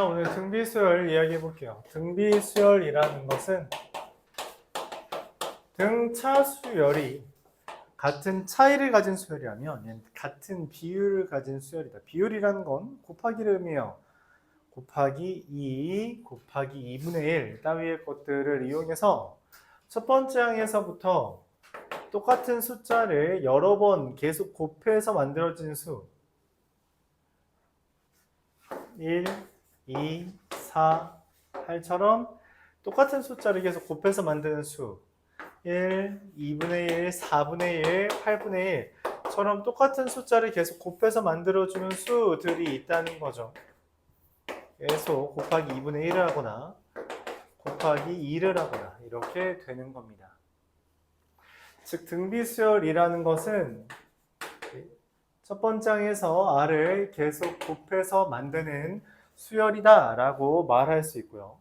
오늘 등비수열 이야기해 볼게요. 등비수열이라는 것은 등차수열이 같은 차이를 가진 수열이라면 같은 비율을 가진 수열이다. 비율이라는 건 곱하기를 의미해요. 곱하기 2, 곱하기 2분의 1 따위의 것들을 이용해서 첫 번째 항에서부터 똑같은 숫자를 여러 번 계속 곱해서 만들어진 수 1, 2, 4, 8처럼 똑같은 숫자를 계속 곱해서 만드는 수 1, 2분의 1, 4분의 1, 8분의 1처럼 똑같은 숫자를 계속 곱해서 만들어주는 수들이 있다는 거죠. 계속 곱하기 2분의 1을 하거나 곱하기 2를 하거나 이렇게 되는 겁니다. 즉 등비수열이라는 것은 첫 번째 항에서 R을 계속 곱해서 만드는 수열이다 라고 말할 수 있고요.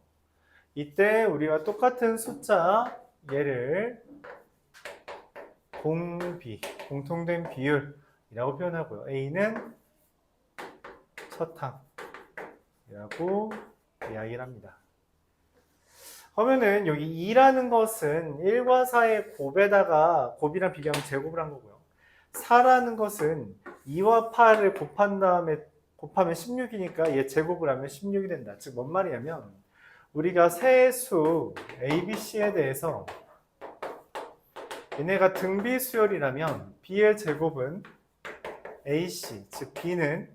이때 우리가 똑같은 숫자 얘를 공비, 공통된 비율이라고 표현하고요. A는 첫 항이라고 이야기를 합니다. 그러면은 여기 2라는 것은 1과 4의 곱에다가 곱이랑 비교하면 제곱을 한 거고요. 4라는 것은 2와 8을 곱한 다음에 곱하면 16이니까 얘 제곱을 하면 16이 된다. 즉 뭔 말이냐면 우리가 세수 A, B, C에 대해서 얘네가 등비수열이라면 B의 제곱은 AC, 즉 B는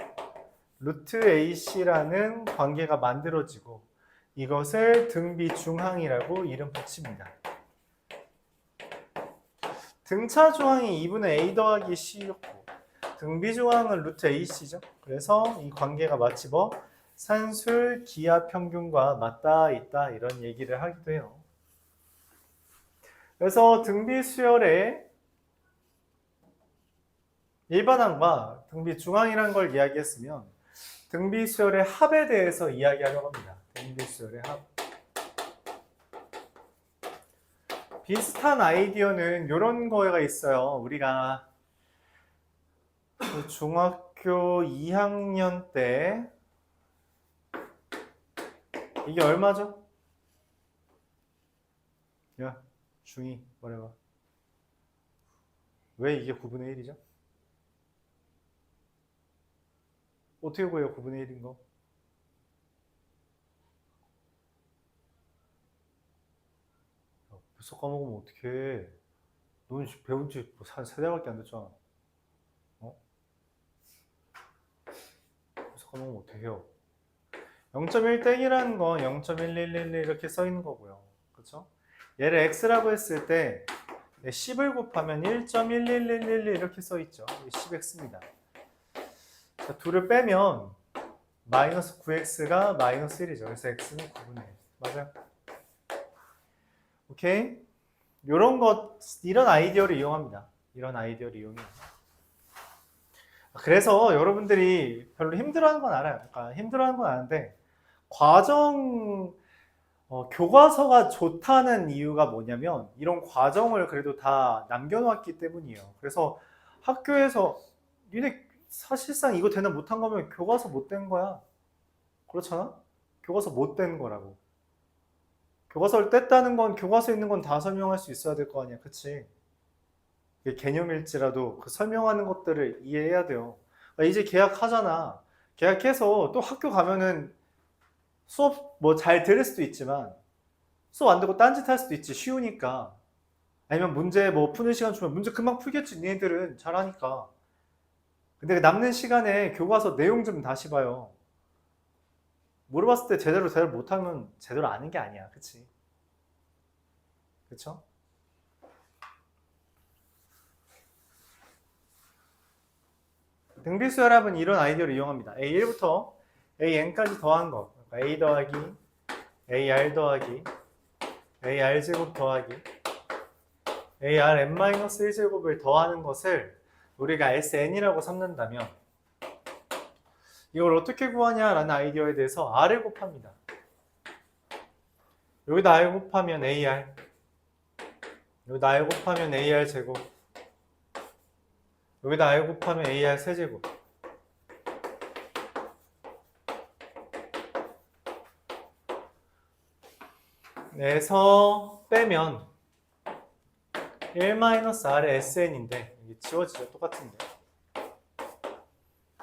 루트 AC라는 관계가 만들어지고 이것을 등비중항이라고 이름 붙입니다. 등차중항이 2분의 A 더하기 C였고 등비중항은 루트 AC죠. 그래서 이 관계가 마치 산술 기하 평균과 맞닿아 있다 이런 얘기를 하기도 해요. 그래서 등비수열의 일반항과 등비중항이라는 걸 이야기했으면 등비수열의 합에 대해서 이야기하려고 합니다. 등비수열의 합. 비슷한 아이디어는 이런 거가 있어요. 우리가 중학교 2학년 때 이게 얼마죠? 야, 중2 뭐래봐. 왜 이게 9분의 1이죠? 어떻게 구해요? 9분의 1인 거? 벌써 까먹으면 어떡해. 넌 배운 지 한 3달밖에 안 됐잖아. 어? 벌써 까먹으면 어떡해요. 0.1땡이라는 건 0.111 이렇게 써 있는 거고요. 그렇죠? 얘를 x라고 했을 때 10을 곱하면 1.11111 이렇게 써 있죠. 10x입니다. 자, 2를 빼면 마이너스 9x가 마이너스 1이죠. 그래서 x는 9분의 1. 맞아요? 오케이? 이런 아이디어를 이용합니다. 이런 아이디어를 이용해요. 그래서 여러분들이 별로 힘들어하는 건 알아요. 그러니까 힘들어하는 건 아는데 교과서가 좋다는 이유가 뭐냐면 이런 과정을 그래도 다 남겨놓았기 때문이에요. 그래서 학교에서 니네 사실상 이거 되나 못한 거면 교과서 못 된 거야. 그렇잖아? 교과서 못 된 거라고. 교과서를 뗐다는 건 교과서에 있는 건 다 설명할 수 있어야 될 거 아니야. 그치? 개념일지라도 그 설명하는 것들을 이해해야 돼요. 그러니까 이제 계약하잖아. 계약해서 또 학교 가면은 수업 잘 들을 수도 있지만 수업 안 듣고 딴짓 할 수도 있지. 쉬우니까. 아니면 문제 푸는 시간 주면 문제 금방 풀겠지. 니네들은 잘하니까. 근데 남는 시간에 교과서 내용 좀 다시 봐요. 물어봤을 때 제대로 못하면 제대로 아는 게 아니야. 그치? 그쵸? 등비수열합은 이런 아이디어를 이용합니다. A1부터 AN까지 더한 거. 그러니까 A 더하기 AR 더하기 AR제곱 더하기 ARN-1제곱을 더하는 것을 우리가 SN이라고 삼는다면 이걸 어떻게 구하냐라는 아이디어에 대해서 R을 곱합니다. 여기다 R 곱하면 AR, 여기다 R 곱하면 AR제곱, 여기다 R 곱하면 AR 세제곱. 에서 빼면 1-r의 sn인데 이게 지워지죠. 똑같은데.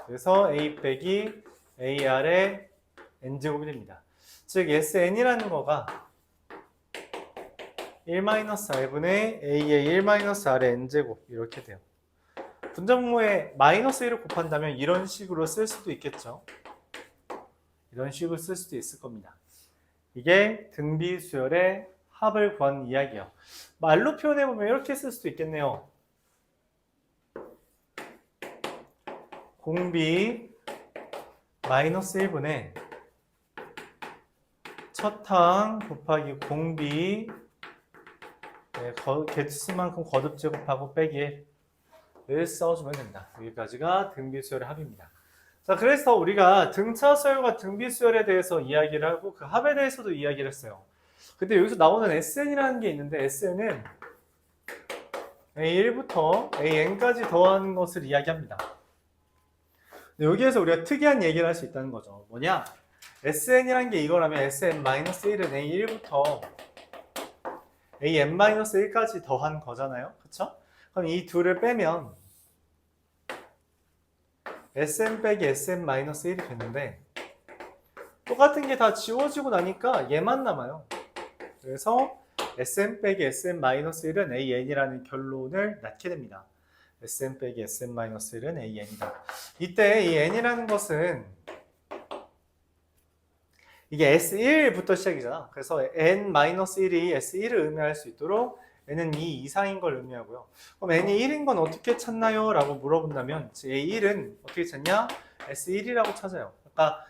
그래서 a 빼기 ar의 n제곱이 됩니다. 즉 sn이라는 거가 1-r분의 a의 1-r의 n제곱 이렇게 돼요. 분자분모에 마이너스 1을 곱한다면 이런 식으로 쓸 수도 있겠죠. 이런 식으로 쓸 수도 있을 겁니다. 이게 등비수열의 합을 구한 이야기예요. 말로 표현해보면 이렇게 쓸 수도 있겠네요. 공비 마이너스 1분의 첫항 곱하기 공비 개수만큼 거듭 제곱하고 빼기 1을 써주면 됩니다. 여기까지가 등비수열의 합입니다. 자, 그래서 우리가 등차수열과 등비수열에 대해서 이야기를 하고 그 합에 대해서도 이야기를 했어요. 근데 여기서 나오는 SN이라는 게 있는데 SN은 A1부터 AN까지 더하는 것을 이야기합니다. 여기에서 우리가 특이한 얘기를 할 수 있다는 거죠. 뭐냐? SN이라는 게 이거라면 SN-1은 A1부터 AN-1까지 더한 거잖아요. 그쵸? 그럼 이 둘을 빼면 SN 빼기 SN-1이 됐는데 똑같은 게 다 지워지고 나니까 얘만 남아요. 그래서 SN 빼기 SN-1은 AN이라는 결론을 낳게 됩니다. SN 빼기 SN-1은 AN이다. 이때 이 N이라는 것은 이게 S1부터 시작이잖아. 그래서 N-1이 S1을 의미할 수 있도록 N은 2 이상인 걸 의미하고요. 그럼 N이 1인 건 어떻게 찾나요? 라고 물어본다면 A1은 어떻게 찾냐? S1이라고 찾아요. 그러니까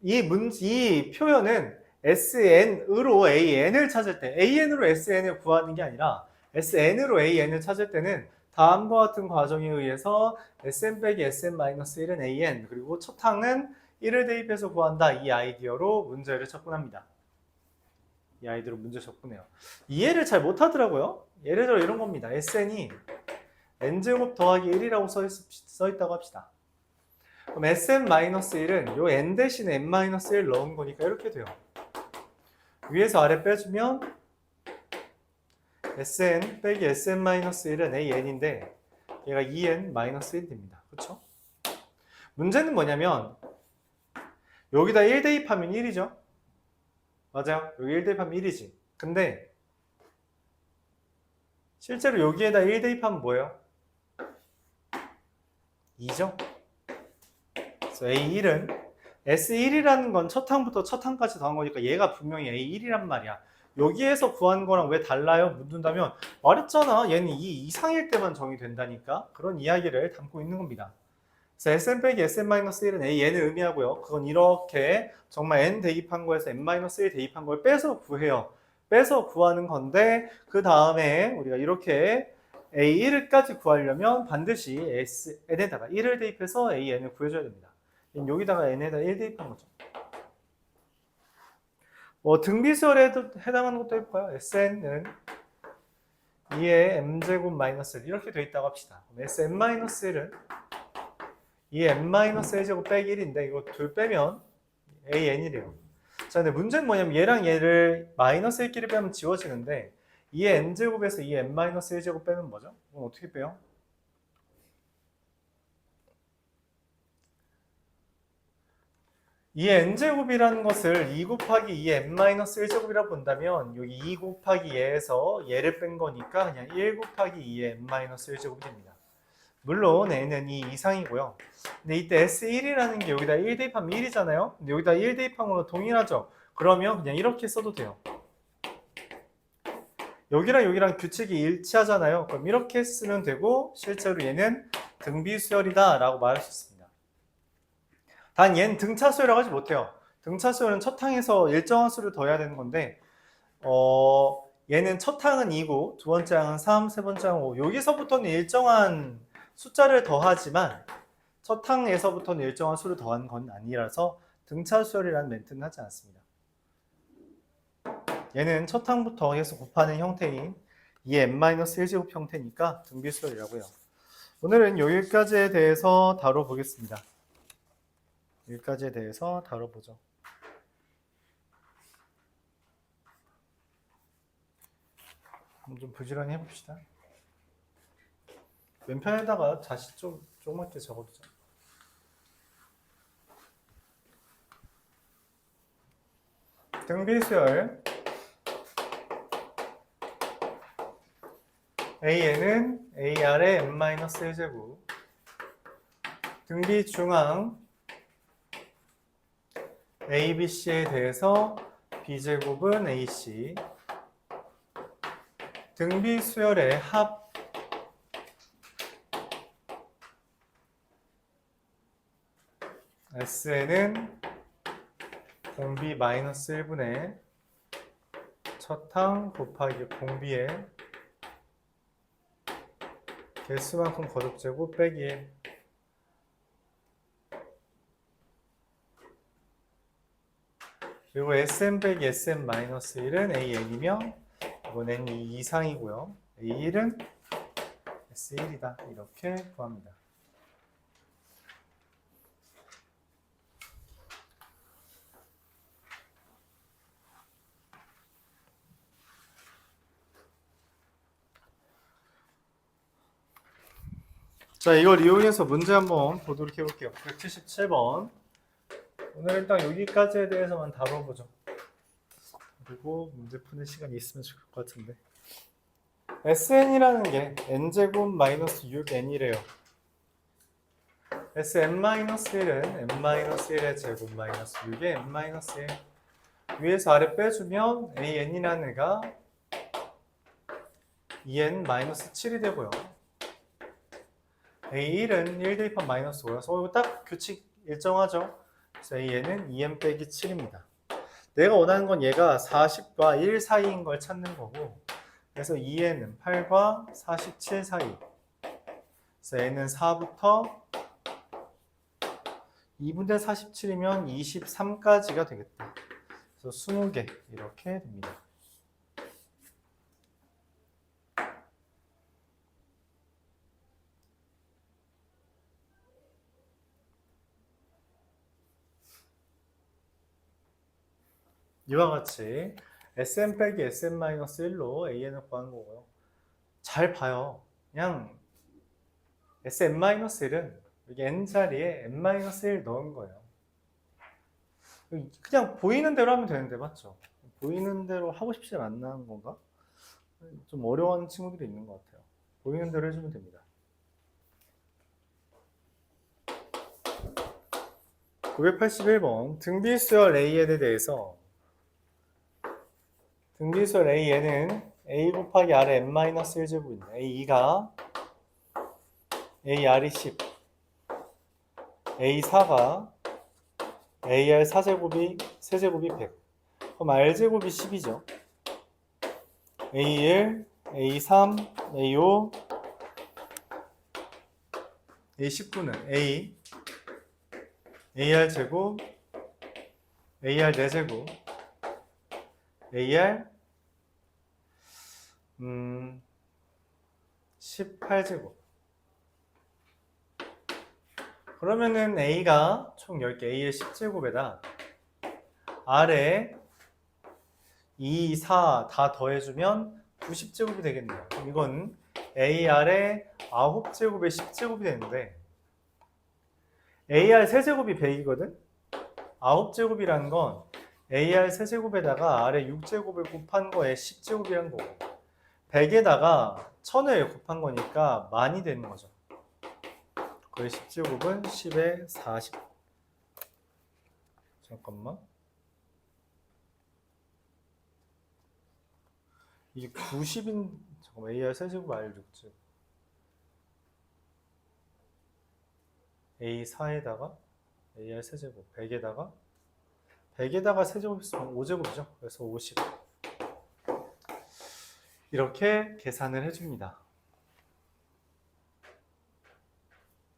이 표현은 SN으로 AN을 찾을 때 AN으로 SN을 구하는 게 아니라 SN으로 AN을 찾을 때는 다음과 같은 과정에 의해서 SN 빼기 SN-1은 AN 그리고 첫 항은 1을 대입해서 구한다. 이 아이디어로 문제를 접근합니다. 이 아이디어로 문제 접근해요. 이해를 잘 못하더라고요. 예를 들어 이런 겁니다. SN이 n제곱 더하기 1이라고 써있다고 합시다. 그럼 SN-1은 요 n 대신에 n-1 넣은 거니까 이렇게 돼요. 위에서 아래 빼주면 SN 빼기 SN-1은 AN인데 얘가 2n-1 됩니다. 그렇죠? 문제는 뭐냐면 여기다 1 대입하면 1이죠? 맞아요. 여기 1 대입하면 1이지. 근데 실제로 여기에다 1 대입하면 뭐예요? 2죠? 그래서 A1은 S1이라는 건 첫 항부터 첫 항까지 더한 거니까 얘가 분명히 A1이란 말이야. 여기에서 구한 거랑 왜 달라요? 묻는다면 말했잖아. 얘는 2 이상일 때만 정의된다니까. 그런 이야기를 담고 있는 겁니다. 그래서 SN 빼기 SN-1은 AN을 의미하고요. 그건 이렇게 정말 N 대입한 거에서 N-1 대입한 걸 빼서 구해요. 빼서 구하는 건데 그 다음에 우리가 이렇게 A1까지 구하려면 반드시 N에다가 1을 대입해서 AN을 구해줘야 됩니다. 여기다가 N에다 1 대입한 거죠. 등비수열에 해당하는 것도 해볼까요? SN은 2의 m제곱 마이너스 1 이렇게 돼 있다고 합시다. SN-1은 2의 n-1제곱 빼기 1인데 이거 둘 빼면 AN이래요. 자, 근데 문제는 뭐냐면 얘랑 얘를 마이너스 1끼리 빼면 지워지는데 2의 n제곱에서 2의 n-1제곱 빼면 뭐죠? 그럼 어떻게 빼요? 2의 n제곱이라는 것을 2 곱하기 2의 n-1제곱이라고 본다면 여기 2 곱하기 얘에서 얘를 뺀 거니까 그냥 1 곱하기 2의 n-1제곱이 됩니다. 물론 n은 2 이상이고요. 근데 이때 S1이라는 게 여기다 1 대입하면 1이잖아요. 근데 여기다 1 대입한 거랑 동일하죠. 그러면 그냥 이렇게 써도 돼요. 여기랑 여기랑 규칙이 일치하잖아요. 그럼 이렇게 쓰면 되고 실제로 얘는 등비수열이다 라고 말할 수 있습니다. 단 얘는 등차수열이라고 하지 못해요. 등차수열은 첫 항에서 일정한 수를 더해야 되는 건데 얘는 첫 항은 2고 두 번째 항은 3, 세 번째 항은 5 여기서부터는 일정한 숫자를 더하지만 첫 항에서부터는 일정한 수를 더한 건 아니라서 등차수열이라는 멘트는 하지 않습니다. 얘는 첫 항부터 해서 곱하는 형태인 2의 n-1제곱 형태니까 등비수열이라고요. 오늘은 여기까지에 대해서 다뤄보겠습니다. 여기까지에 대해서 다뤄보죠. 좀 부지런히 해봅시다. 왼편에다가 다시 좀 조그맣게 적어두자. 등비수열 AN은 AR의 n-1제곱, 등비중앙 ABC에 대해서 B제곱은 AC, 등비수열의 합 SN은 공비 마이너스 1분의 첫항 곱하기 공비의 개수만큼 거듭제곱 빼기 1. 그리고 Sn 빼기 Sn 마이너스 1은 AN이며 이건 N이 이상이고요. A1은 S1이다. 이렇게 구합니다. 자, 이걸 이용해서 문제 한번 보도록 해볼게요. 177번. 오늘 일단 여기까지에 대해서만 다뤄보죠. 그리고 문제 푸는 시간이 있으면 좋을 것 같은데. SN이라는 게 n제곱 마이너스 6n이래요. Sn-1은 n-1의 제곱 마이너스 6의 n-1. 위에서 아래 빼주면 AN이라는 애가 2n-7이 되고요. A1은 1 대입한 마이너스 5라서 이거 딱 규칙 일정하죠. 그래서 AN은 2n 빼기 7입니다. 내가 원하는 건 얘가 40과 1 사이인 걸 찾는 거고, 그래서 2n은 8과 47 사이. 그래서 n은 4부터 2분의 47이면 23까지가 되겠다. 그래서 20개 이렇게 됩니다. 이와 같이 Sn 빼기 Sn-1로 AN을 구하는 거고요. 잘 봐요. 그냥 Sn-1은 여기 n자리에 n-1 넣은 거예요. 그냥 보이는 대로 하면 되는데 맞죠? 보이는 대로 하고 싶지 않는 건가? 좀 어려워하는 친구들이 있는 것 같아요. 보이는 대로 해주면 됩니다. 981번 등비수열 AN에 대해서 등비수열 AN은 A 곱하기 R의 n-1제곱인데 A2가 AR이 10, A4가 AR 4제곱이 세제곱이 100. 그럼 R제곱이 10이죠. A1, A3, A5, A19는 A, AR제곱, AR 4제곱, AR 18제곱. 그러면은 A가 총 10개, A의 10제곱에다 R에 2, 4 다 더해주면 90제곱이 되겠네요. 그럼 이건 AR의 9제곱의 10제곱이 되는데 AR 세제곱이 100이거든? 9제곱이라는 건 AR 세제곱에다가 R의 6제곱을 곱한 거에 10제곱이란 거고 100에다가 1000을 곱한 거니까 만이 되는 거죠. 거의 10제곱은 10에 40. 잠깐만. 이게 90인, 잠깐만, AR 세제곱 R 6제곱. A4에다가 AR 세제곱, 100에다가 세제곱 있으면 5제곱이죠. 그래서 50. 이렇게 계산을 해줍니다.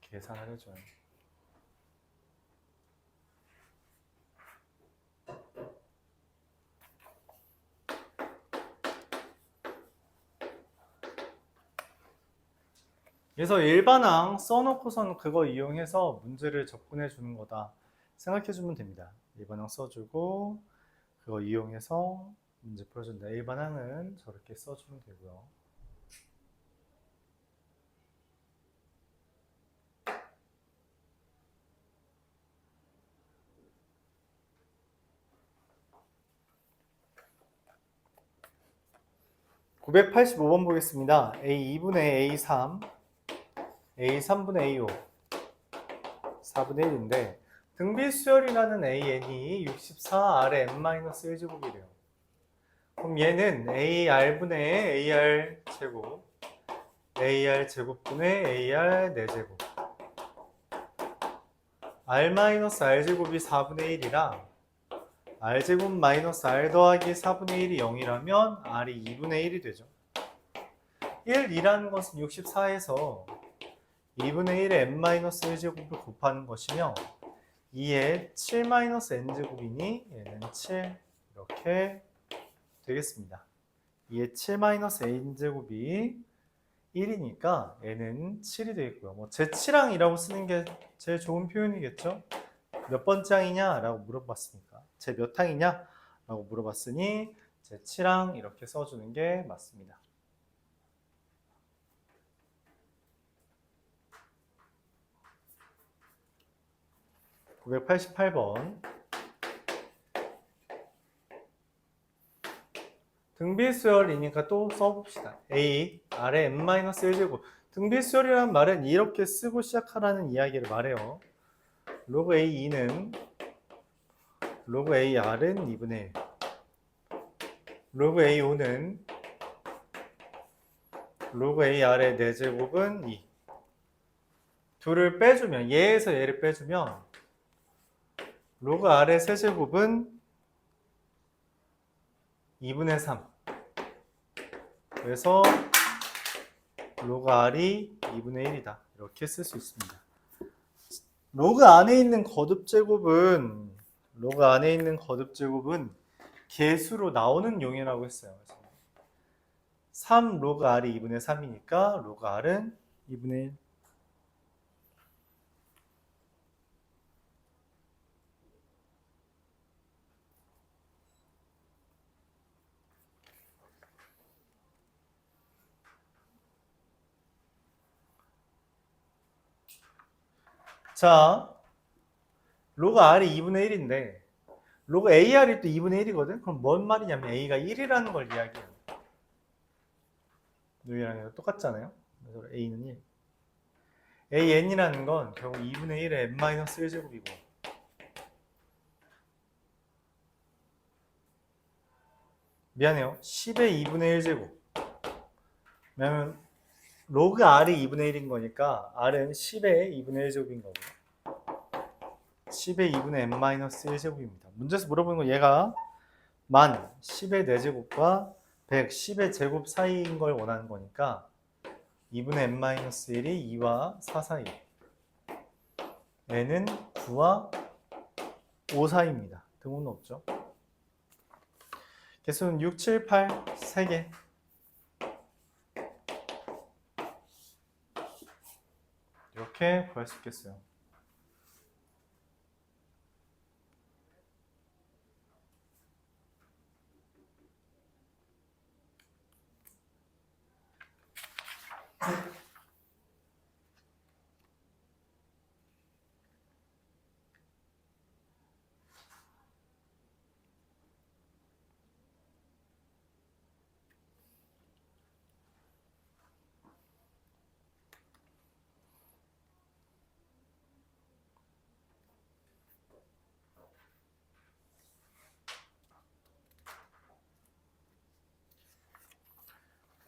계산을 해줘요. 그래서 일반항 써놓고선 그거 이용해서 문제를 접근해 주는 거다 생각해 주면 됩니다. 일반항 써주고 그거 이용해서 문제 풀어준다. A 반항은 저렇게 써주면 되고요. (985번) 보겠습니다. A 2분의 A 3, A 3분의 A 5, 4분의 1인데 등비수열이라는 AN이 64 R의 n-1제곱이래요. 그럼 얘는 AR분의 AR 제곱, AR 제곱분의 AR 4제곱, R-R 제곱이 4분의 1이라 R제곱 마이너스 R 더하기 4분의 1이 0이라면 R이 2분의 1이 되죠. 1, 2라는 것은 64에서 2분의 1의 n-1제곱을 곱하는 것이며 2의 7-n제곱이니 얘는 7 이렇게 되겠습니다. 2의 7-n제곱이 1이니까 얘는 7이 되겠고요. 뭐 제7항이라고 쓰는 게 제일 좋은 표현이겠죠? 몇 번째 항이냐? 라고 물어봤으니까 제 몇 항이냐? 라고 물어봤으니 제7항 이렇게 써주는 게 맞습니다. (988번) 등비수열이니까 또 써봅시다. A, R의 n-1제곱. 등비수열이라는 말은 이렇게 쓰고 시작하라는 이야기를 말해요. 로그 A2는 로그 AR은 2분의 1. 로그 A5는 로그 AR의 4제곱은 2. 둘을 빼주면, 얘에서 얘를 빼주면 로그 R의 세제곱은 2분의 3. 그래서 로그 R이 2분의 1이다. 이렇게 쓸 수 있습니다. 로그 안에 있는 거듭제곱은 개수로 나오는 용이라고 했어요. 3 로그 R이 2분의 3이니까 로그 R은 2분의 1. 자, 로그 R이 2분의 1인데 로그 AR이 또 2분의 1이거든? 그럼 뭔 말이냐면 A가 1이라는 걸 이야기해요. 여기랑 똑같잖아요. 그래서 A는 1. AN이라는 건 결국 2분의 1의 n-1제곱이고 미안해요. 10의 2분의 1제곱. 왜냐면 로그 R이 2분의 1인 거니까 R은 10의 2분의 1제곱인 거고 10의 2분의 n-1제곱입니다. 문제에서 물어보는 건 얘가 만 10의 4제곱과 110의 제곱 사이인 걸 원하는 거니까 2분의 n-1이 2와 4 사이 n은 9와 5 사이입니다. 등호는 없죠. 개수는 6, 7, 8 3개. 이렇게 구할 수 있겠어요.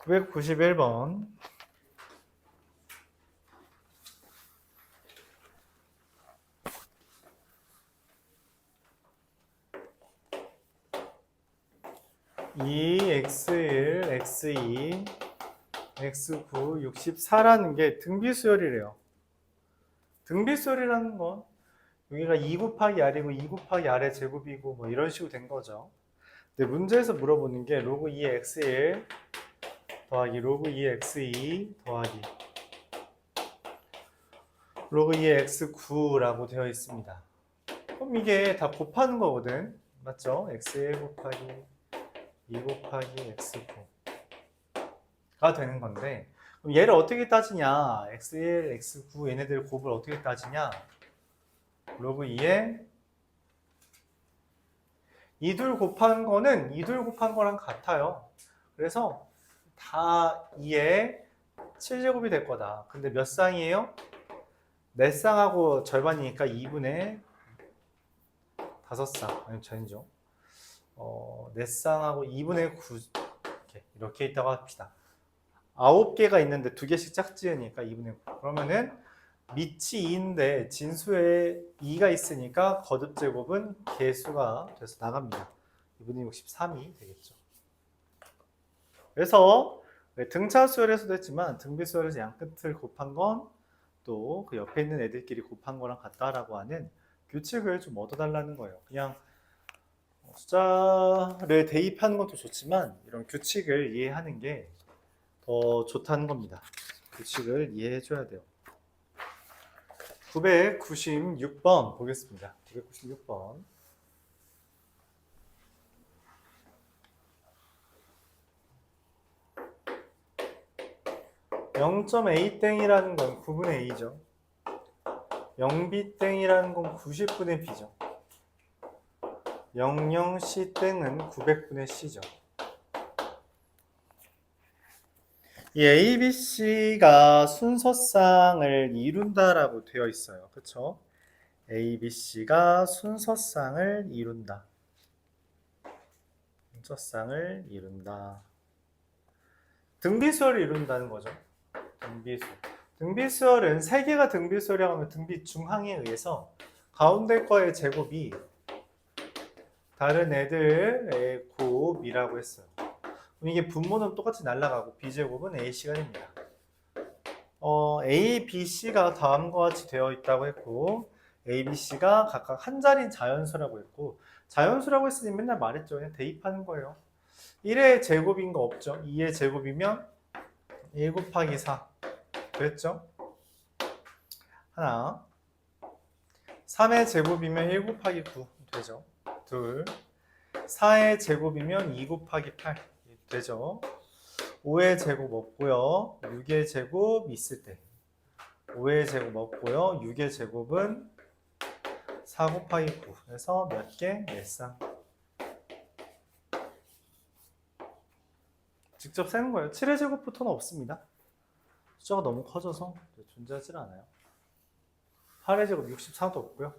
(991번) x1, x2, x9, 64라는 게 등비수열이래요. 등비수열이라는 건 여기가 2 곱하기 R이고 2 곱하기 R의 제곱이고 뭐 이런 식으로 된 거죠. 근데 문제에서 물어보는 게 로그 2의 x1 더하기 로그 2의 x2 더하기 로그 2의 x9라고 되어 있습니다. 그럼 이게 다 곱하는 거거든. 맞죠? x1 곱하기 2 곱하기 x9가 되는 건데, 그럼 얘를 어떻게 따지냐? x1, x9 얘네들 곱을 어떻게 따지냐? 로그 2에 이둘 곱한 거는 이둘 곱한 거랑 같아요. 그래서 다 2에 7제곱이 될 거다. 근데 몇 쌍이에요? 4쌍하고 절반이니까 2분의 5쌍. 아니, 전이죠. 4쌍하고 2분의 9. 이렇게 있다고 합시다. 9개가 있는데 2개씩 짝지으니까 2분의 9. 그러면은 밑이 2인데 진수에 2가 있으니까 거듭제곱은 개수가 돼서 나갑니다. 2분의 63이 되겠죠. 그래서 등차수열에서도 했지만 등비수열에서 양끝을 곱한 건 또 그 옆에 있는 애들끼리 곱한 거랑 같다라고 하는 규칙을 좀 얻어달라는 거예요. 그냥 숫자를 대입하는 것도 좋지만 이런 규칙을 이해하는 게 더 좋다는 겁니다. 규칙을 이해해 줘야 돼요. 996번 보겠습니다. 996번. 0.a땡이라는 건 9분의 a죠. 0b땡이라는 건 90분의 b죠. 00c땡은 900분의 c죠. 이 A, B, C가 순서쌍을 이룬다라고 되어 있어요. 그쵸? A, B, C가 순서쌍을 이룬다. 순서쌍을 이룬다. 등비수열을 이룬다는 거죠. 등비수열. 등비수열은 3개가 등비수열이라고 하면 등비 중항에 의해서 가운데 거의 제곱이 다른 애들의 곱이라고 했어요. 그럼 이게 분모는 똑같이 날아가고 B제곱은 AC가 됩니다. A, B, C가 다음과 같이 되어 있다고 했고 A, B, C가 각각 한 자리인 자연수라고 했고 자연수라고 했으니 맨날 말했죠. 그냥 대입하는 거예요. 1의 제곱인 거 없죠. 2의 제곱이면 1 곱하기 4 그랬죠? 하나 3의 제곱이면 1 곱하기 9 되죠. 둘 4의 제곱이면 2 곱하기 8 되죠. 5의 제곱 없고요. 6의 제곱 있을 때 5의 제곱 없고요. 6의 제곱은 4 곱하기 9 그래서 몇 개? 4쌍. 직접 세는 거예요. 7의 제곱부터는 없습니다. 숫자가 너무 커져서 존재하지 않아요. 8의 제곱 64도 없고요.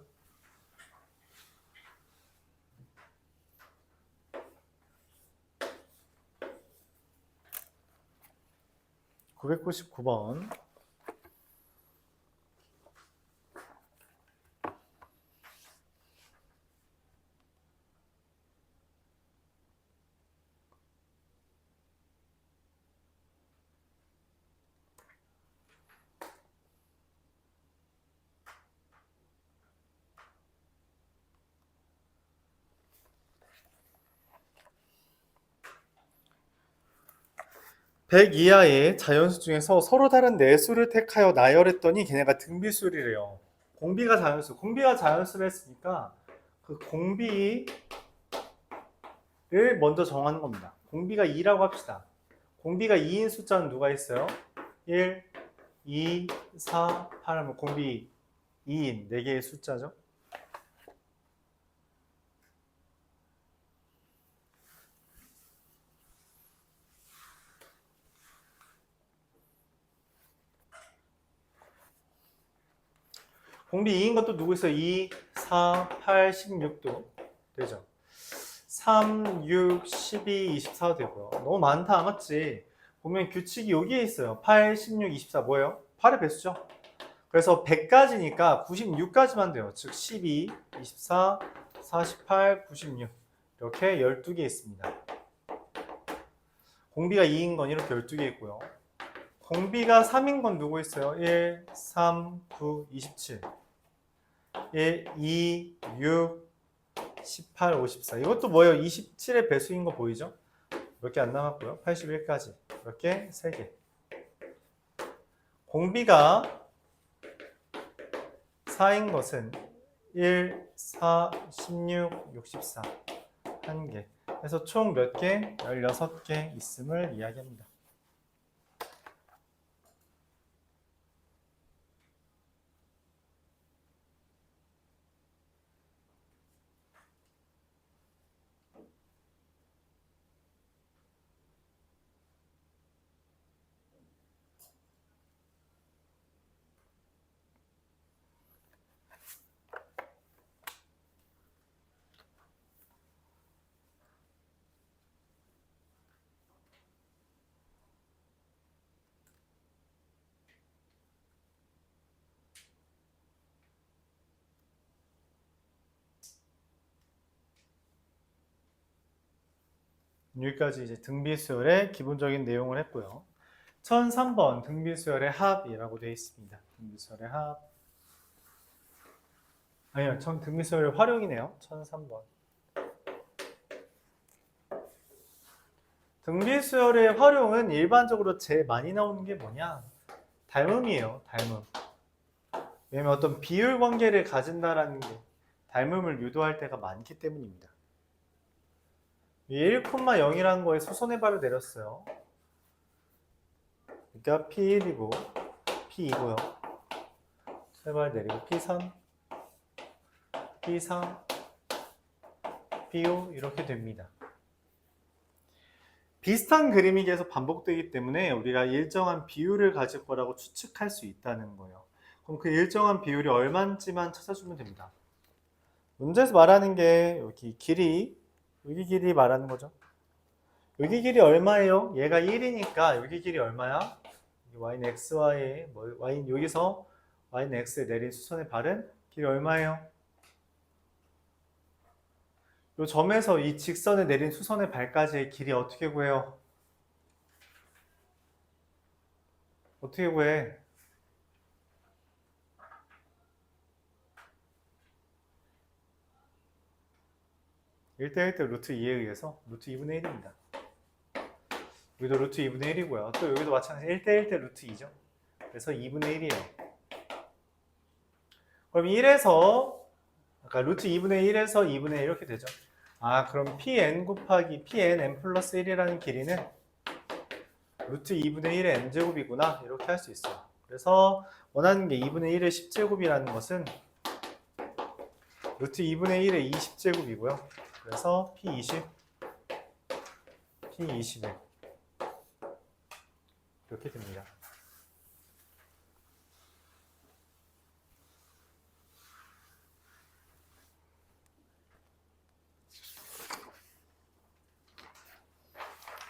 (999번) (100) 이하의 자연수 중에서 서로 다른 네수를 택하여 나열했더니 걔네가 등비수이래요. 공비가 자연수, 공비가 자연수를 했으니까 그 공비를 먼저 정하는 겁니다. 공비가 2라고 합시다. 공비가 2인 숫자는 누가 있어요? 1, 2, 4, 8 하면 공비 2인 4개의 숫자죠. 공비 2인 것도 누구 있어요? 2, 4, 8, 16도 되죠. 3, 6, 12, 24 되고요. 너무 많다, 맞지? 보면 규칙이 여기에 있어요. 8, 16, 24 뭐예요? 8의 배수죠. 그래서 100까지니까 96까지만 돼요. 즉 12, 24, 48, 96 이렇게 12개 있습니다. 공비가 2인 건 이렇게 12개 있고요. 공비가 3인 건 누구 있어요? 1, 3, 9, 27 1, 2, 6, 18, 54 이것도 뭐예요? 27의 배수인 거 보이죠? 몇 개 안 남았고요. 81까지 이렇게 3개. 공비가 4인 것은 1, 4, 16, 64 1개. 그래서 총 몇 개? 16개 있음을 이야기합니다. 여기까지 이제 등비수열의 기본적인 내용을 했고요. 1003번 등비수열의 합이라고 되어 있습니다. 등비수열의 합. 아니요, 등비수열의 활용이네요. 1003번. 등비수열의 활용은 일반적으로 제일 많이 나오는 게 뭐냐? 닮음이에요, 닮음. 왜냐면 어떤 비율 관계를 가진다라는 게 닮음을 유도할 때가 많기 때문입니다. 1,0이라는 거에 수선의 발을 내렸어요. 그러니까 P1이고 P2고요. 세발 내리고 P3, P4, P5 이렇게 됩니다. 비슷한 그림이 계속 반복되기 때문에 우리가 일정한 비율을 가질 거라고 추측할 수 있다는 거예요. 그럼 그 일정한 비율이 얼마인지만 찾아주면 됩니다. 문제에서 말하는 게 여기 길이, 여기 길이 말하는 거죠. 여기 길이 얼마예요? 얘가 1이니까 여기 길이 얼마야? y는 xy, y는 여기서 y는 x에 내린 수선의 발은 길이 얼마예요? 이 점에서 이 직선에 내린 수선의 발까지의 길이 어떻게 구해요? 어떻게 구해? 1대1대 루트 2에 의해서 루트 2분의 1입니다. 여기도 루트 2분의 1이고요. 또 여기도 마찬가지 1대1대 루트 2죠. 그래서 2분의 1이에요. 그럼 1에서 아까 루트 2분의 1에서 2분의 1 이렇게 되죠. 아, 그럼 pn 곱하기 pn n 플러스 1이라는 길이는 루트 2분의 1의 n제곱이구나 이렇게 할 수 있어요. 그래서 원하는 게 2분의 1의 10제곱이라는 것은 루트 2분의 1의 20제곱이고요. 그래서 p20, p21 이렇게 됩니다.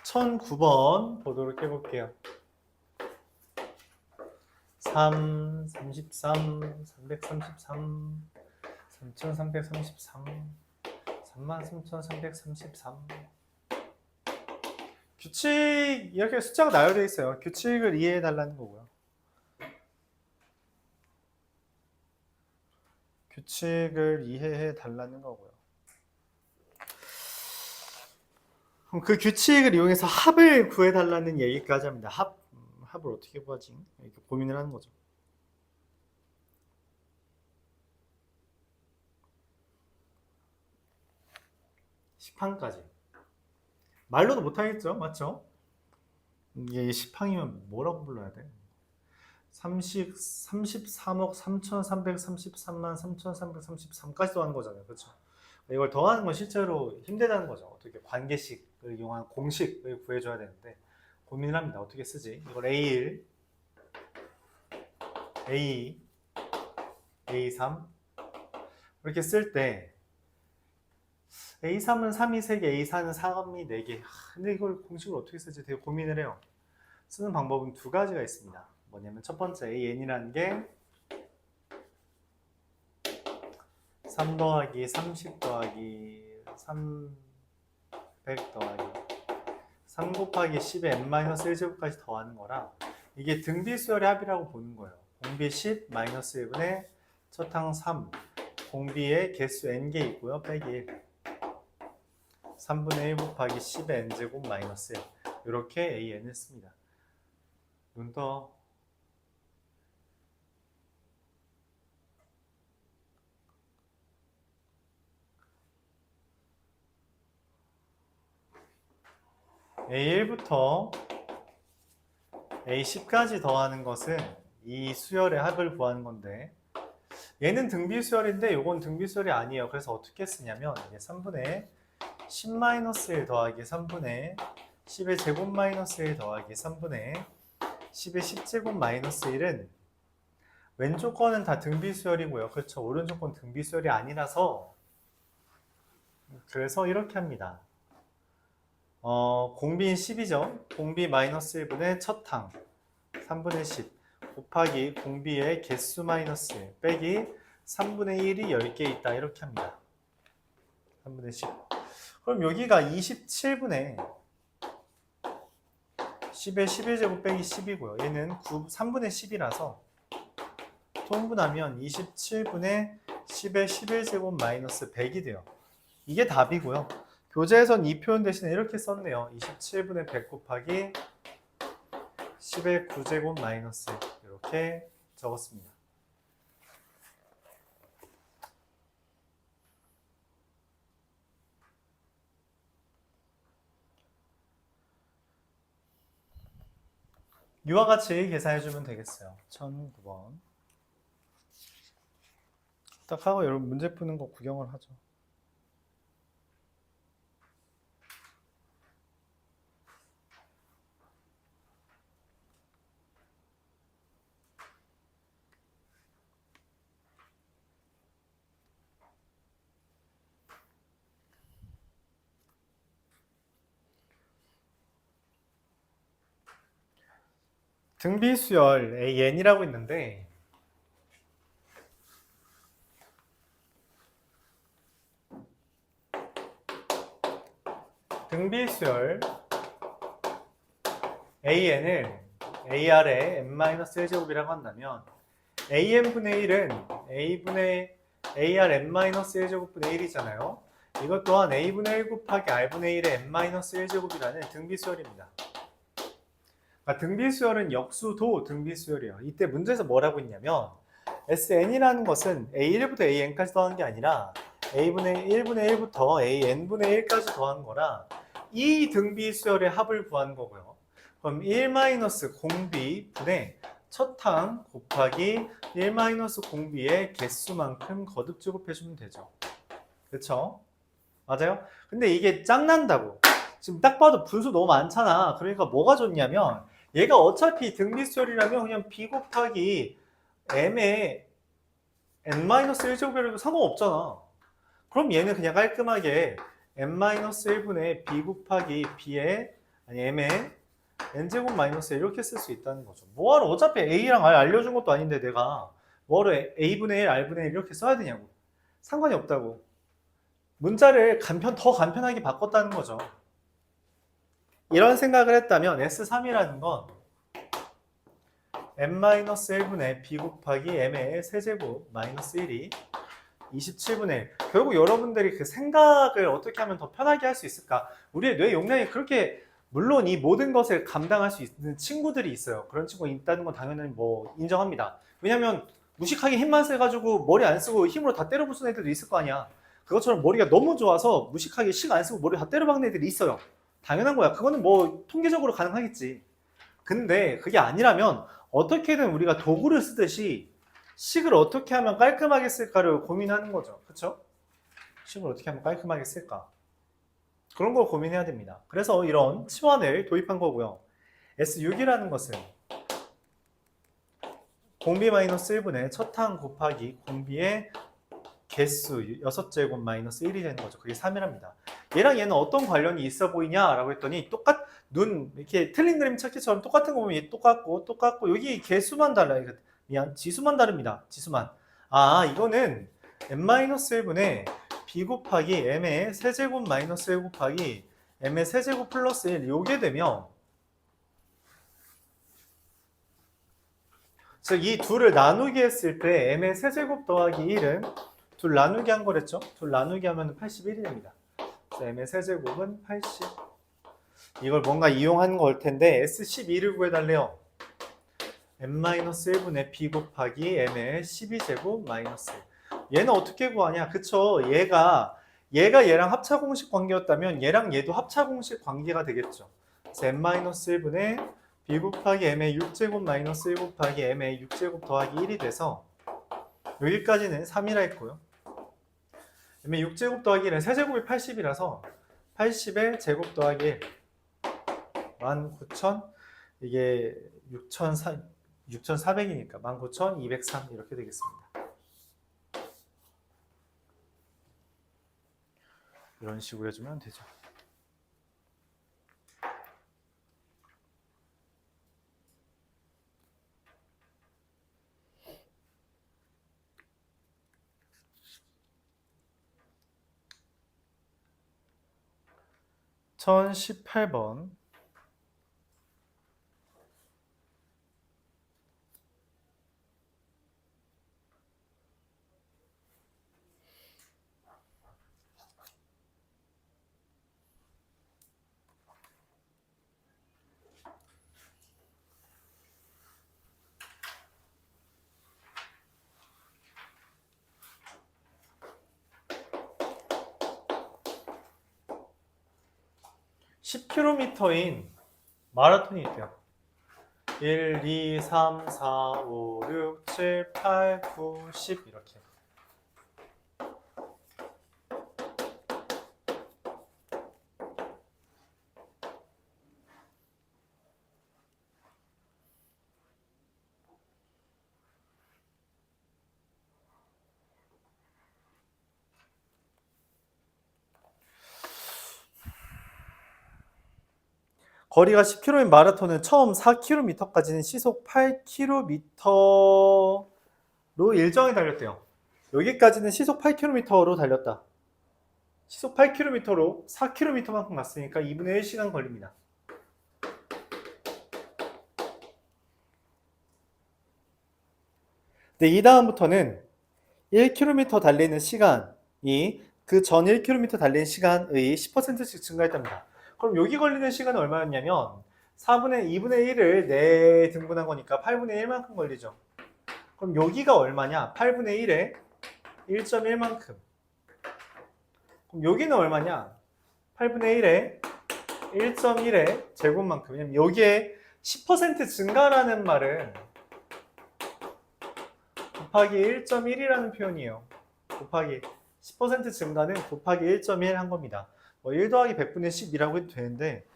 (1009번) 보도록 해볼게요. 3, 33, 333, 3333, 33,333. 규칙, 이렇게 숫자가 나열되어 있어요. 규칙을 이해해 달라는 거고요. 규칙을 이해해 달라는 거고요. 그럼 그 규칙을 이용해서 합을 구해 달라는 얘기까지 합니다. 합을 어떻게 구하지? 이렇게 고민을 하는 거죠. 식판까지. 말로도 못하겠죠? 맞죠? 이게 식판이면 뭐라고 불러야 돼? 33억 3,333만 3,333까지도 하는 거잖아요. 그렇죠? 이걸 더하는 건 실제로 힘들다는 거죠. 어떻게 관계식을 이용한 공식을 구해줘야 되는데 고민을 합니다. 어떻게 쓰지? 이걸 A1, A2, A3 이렇게 쓸 때 A3은 3이 3개, A4는 3이 4개. 근데 이걸 공식을 어떻게 쓰지? 되게 고민을 해요. 쓰는 방법은 두 가지가 있습니다. 뭐냐면 첫 번째 AN이라는 게 3 더하기 30 더하기 300 더하기 3 곱하기 10의 n-1제곱까지 더하는 거라 이게 등비수열의 합이라고 보는 거예요. 공비 10 마이너스 1분의 첫항 3 공비의 개수 n개 있고요. 빼기 1 3분의 1 곱하기 10의 n제곱 마이너스 1 이렇게 AN을 씁니다. 눈 떠. A1부터 A10까지 더하는 것은 이 수열의 합을 구하는 건데 얘는 등비수열인데 이건 등비수열이 아니에요. 그래서 어떻게 쓰냐면 이게 3분의 10-1 더하기 3분의 10의 제곱 마이너스 1 더하기 3분의 10의 10제곱 마이너스 1은 왼쪽 거는 다 등비수열이고요. 그렇죠. 오른쪽 건 등비수열이 아니라서 그래서 이렇게 합니다. 공비인 10이죠. 공비 마이너스 1분의 첫 항 3분의 10 곱하기 공비의 개수 마이너스 1 빼기 3분의 1이 10개 있다. 이렇게 합니다. 3분의 10. 그럼 여기가 27분의 10의 11제곱 빼기 10이고요. 얘는 3분의 10이라서 통분하면 27분의 10의 11제곱 마이너스 100이 돼요. 이게 답이고요. 교재에선 이 표현 대신에 이렇게 썼네요. 27분의 100 곱하기 10의 9제곱 마이너스 이렇게 적었습니다. 이와 같이 계산해주면 되겠어요. 1009번. 딱 하고 여러분 문제 푸는 거 구경을 하죠. 등비수열 AN이라고 있는데 등비수열 AN을 AR의 n-1제곱이라고 한다면 AN분의 1은 A분의 AR n-1제곱분의 1이잖아요. 이것 또한 A분의 1 곱하기 R분의 1의 n-1제곱이라는 등비수열입니다. 등비수열은 역수도 등비수열이에요. 이때 문제에서 뭐라고 했냐면 SN이라는 것은 A1부터 AN까지 더한 게 아니라 A분의 1분의 1부터 AN분의 1까지 더한 거라 이 등비수열의 합을 구한 거고요. 그럼 1-공비 분의 첫 항 곱하기 1-공비의 개수만큼 거듭 제곱해주면 되죠. 그렇죠? 맞아요? 근데 이게 짱난다고. 지금 딱 봐도 분수 너무 많잖아. 그러니까 뭐가 좋냐면 얘가 어차피 등비수열이라면 그냥 b 곱하기 m의 n-1제곱이라도 상관없잖아. 그럼 얘는 그냥 깔끔하게 n-1분의 b 곱하기 b의 m의 n제곱 마이너스 이렇게 쓸 수 있다는 거죠. 뭐하러 어차피 a랑 r 알려준 것도 아닌데 내가 뭐하러 a분의 1, r분의 1 이렇게 써야 되냐고. 상관이 없다고. 문자를 더 간편하게 바꿨다는 거죠. 이런 생각을 했다면 S3이라는 건 n-1분의 b 곱하기 m의 세제곱 마이너스 1이 27분의 1. 결국 여러분들이 그 생각을 어떻게 하면 더 편하게 할 수 있을까? 우리의 뇌 용량이 그렇게 물론 이 모든 것을 감당할 수 있는 친구들이 있어요. 그런 친구가 있다는 건 당연히 뭐 인정합니다. 왜냐면 무식하게 힘만 세가지고 머리 안 쓰고 힘으로 다 때려 부수는 애들도 있을 거 아니야. 그것처럼 머리가 너무 좋아서 무식하게 식 안 쓰고 머리 다 때려 박는 애들이 있어요. 당연한 거야. 그거는 뭐 통계적으로 가능하겠지. 근데 그게 아니라면 어떻게든 우리가 도구를 쓰듯이 식을 어떻게 하면 깔끔하게 쓸까를 고민하는 거죠. 그쵸? 식을 어떻게 하면 깔끔하게 쓸까? 그런 걸 고민해야 됩니다. 그래서 이런 치환을 도입한 거고요. S6이라는 것은 공비-1분의 첫 항 곱하기 공비의 개수 6제곱 마이너스 1이 되는 거죠. 그게 3이랍니다. 얘랑 얘는 어떤 관련이 있어 보이냐라고 했더니 이렇게 틀린 그림 찾기처럼 똑같은 거 보면 얘 똑같고 여기 개수만 달라요. 지수만 다릅니다. 지수만. 이거는 n-1분의 b 곱하기 m의 세제곱 마이너스 1 곱하기 m의 세제곱 플러스 1 요게 되면 즉 이 둘을 나누기 했을 때 m의 세제곱 더하기 1은 둘 나누기 한 거랬죠? 둘 나누기 하면 81이 됩니다. 그래서 m의 세제곱은 80. 이걸 뭔가 이용한 걸 텐데 S12를 구해달래요. n-1분의 b 곱하기 m의 12제곱 마이너스 1. 얘는 어떻게 구하냐? 그쵸? 얘가 얘랑 합차공식 관계였다면 얘랑 얘도 합차공식 관계가 되겠죠. n-1분의 b 곱하기 m의 6제곱 마이너스 1 곱하기 m의 6제곱 더하기 1이 돼서 여기까지는 3이라 했고요. m의 6제곱 더하기 1은 세제곱이 80이라서 80의 제곱 더하기 1 19,000 이게 6,400이니까 19,203 이렇게 되겠습니다. 이런 식으로 해주면 되죠. (1018번) (10km인) 마라톤이 있대요. 1, 2, 3, 4, 5, 6, 7, 8, 9, 10 이렇게. 거리가 10km인 마라톤은 처음 4km까지는 시속 8km로 일정이 달렸대요. 여기까지는 시속 8km로 달렸다. 시속 8km로 4km만큼 갔으니까 2분의 1시간 걸립니다. 근데 이 다음부터는 1km 달리는 시간이 그 전 1km 달리는 시간의 10%씩 증가했답니다. 그럼 여기 걸리는 시간은 얼마였냐면 2분의 1을 4 등분한 거니까 8분의 1만큼 걸리죠. 그럼 여기가 얼마냐? 8분의 1에 1.1만큼. 그럼 여기는 얼마냐? 8분의 1에 1.1의 제곱만큼. 왜냐면 여기에 10% 증가라는 말은 곱하기 1.1이라는 표현이에요. 곱하기 10% 증가는 곱하기 1.1 한 겁니다. 1 더하기 100분의 10이라고 해도 되는데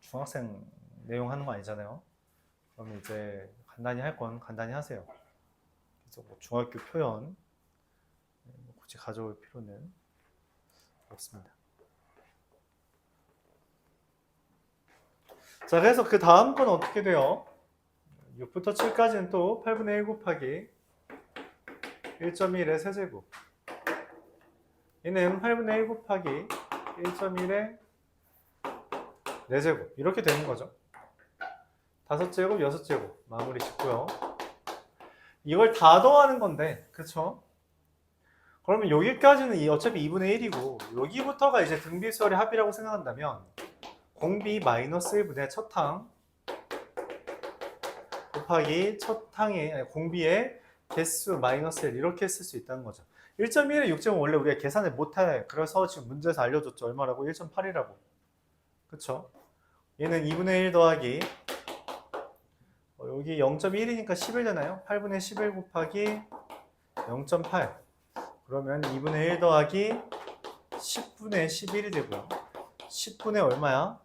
중학생 내용 하는 거 아니잖아요. 그러면 이제 간단히 할 건 간단히 하세요. 그래서 뭐 중학교 표현 굳이 가져올 필요는 없습니다. 자, 그래서 그 다음 건 어떻게 돼요? 6부터 7까지는 또 8분의 1 곱하기 1.1의 세제곱. 얘는 8분의 1 곱하기 1.1의 4제곱. 이렇게 되는 거죠. 5제곱, 6제곱. 마무리 짓고요. 이걸 다 더하는 건데, 그쵸? 그러면 여기까지는 어차피 2분의 1이고, 여기부터가 이제 등비수열의 합이라고 생각한다면, 공비 마이너스 1분의 첫 항 곱하기 첫 항의 공비의 개수 마이너스 1 이렇게 쓸 수 있다는 거죠. 1.1의 6제곱은 원래 우리가 계산을 못해. 그래서 지금 문제에서 알려줬죠. 얼마라고? 1.8이라고. 그쵸? 얘는 2분의 1 더하기 여기 0.1이니까 11 되나요? 8분의 11 곱하기 0.8 그러면 2분의 1 더하기 10분의 11이 되고요. 10분의 얼마야?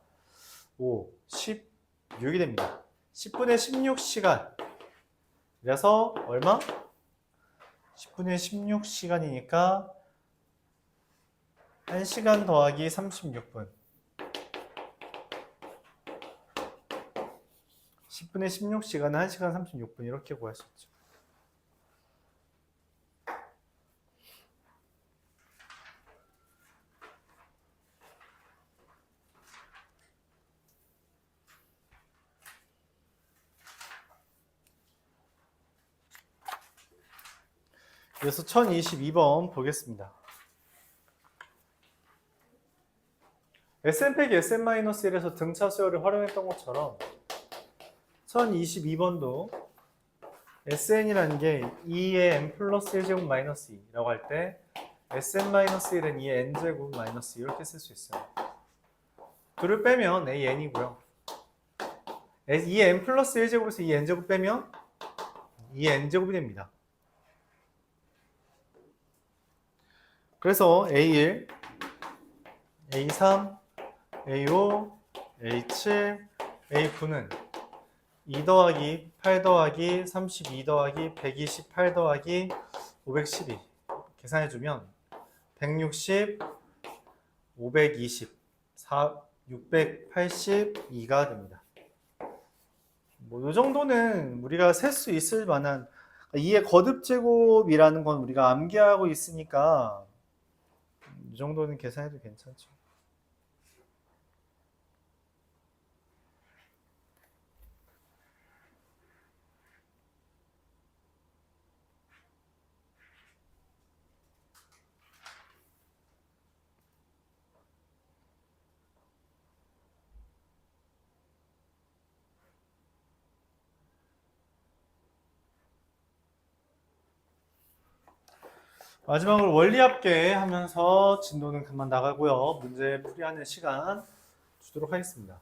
5, 16이 됩니다. 10분의 16시간 그래서 얼마? 10분의 16시간이니까 1시간 더하기 36분 10분의 16시간은 1시간 36분 이렇게 구할 수 있죠. 그래서 1022번 보겠습니다. Sn-Sn-1에서 등차 수열을 활용했던 것처럼 1022번도 Sn이라는 게 2의 n 플러스 1제곱 마이너스 2라고 할 때 Sn-1은 2의 n제곱 마이너스 이렇게 쓸 수 있어요. 둘을 빼면 AN이고요. 2의 n 플러스 1제곱에서 2의 n제곱 빼면 2의 n제곱이 됩니다. 그래서 A1, A3, A5, A7, A9는 2 더하기 8 더하기 32 더하기 128 더하기 512 계산해주면 160, 520, 682가 됩니다. 뭐 이 정도는 우리가 셀 수 있을 만한 2의 거듭제곱이라는 건 우리가 암기하고 있으니까 이 정도는 계산해도 괜찮죠. 마지막으로 원리합계 하면서 진도는 그만 나가고요. 문제 풀이하는 시간 주도록 하겠습니다.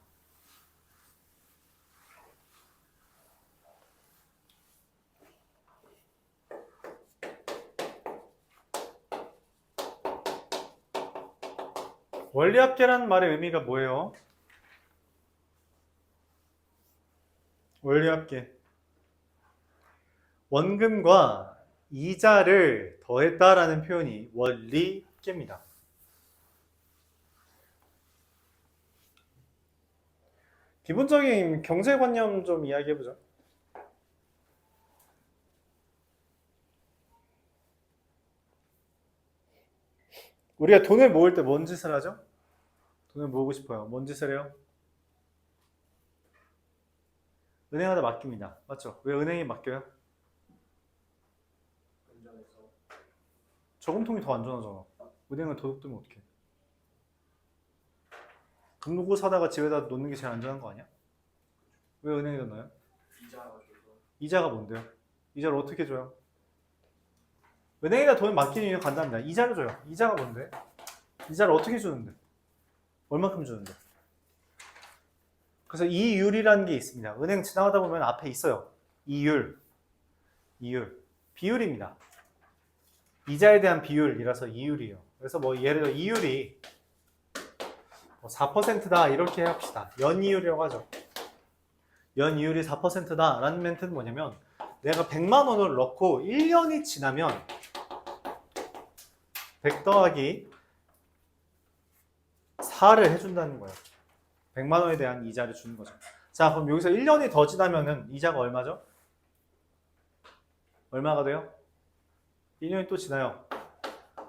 원리합계라는 말의 의미가 뭐예요? 원리합계. 원금과 이자를 더했다라는 표현이 원리합계입니다. 기본적인 경제관념 좀 이야기해보죠. 우리가 돈을 모을 때 뭔 짓을 하죠? 돈을 모으고 싶어요. 뭔 짓을 해요? 은행에다 맡깁니다. 맞죠? 왜 은행에 맡겨요? 저금통이 더 안전하잖아. 은행은 도둑들면 어떡해? 금고 사다가 집에다 놓는 게 제일 안전한 거 아니야? 왜 은행에다 넣어요? 이자가 뭔데요? 이자를 어떻게 줘요? 은행에다 돈을 맡기는 이유는 간단합니다. 이자를 줘요. 이자가 뭔데? 이자를 어떻게 주는데? 얼마큼 주는데? 그래서 이율이라는 게 있습니다. 은행 지나가다 보면 앞에 있어요. 이율. 비율입니다. 이자에 대한 비율이라서 이율이에요. 그래서 뭐 예를 들어 이율이 4%다 이렇게 합시다. 연이율이라고 하죠. 연이율이 4%다 라는 멘트는 뭐냐면 내가 100만 원을 넣고 1년이 지나면 100 더하기 4를 해준다는 거예요. 100만 원에 대한 이자를 주는 거죠. 자, 그럼 여기서 1년이 더 지나면은 이자가 얼마죠? 얼마가 돼요? 1년이 또 지나요.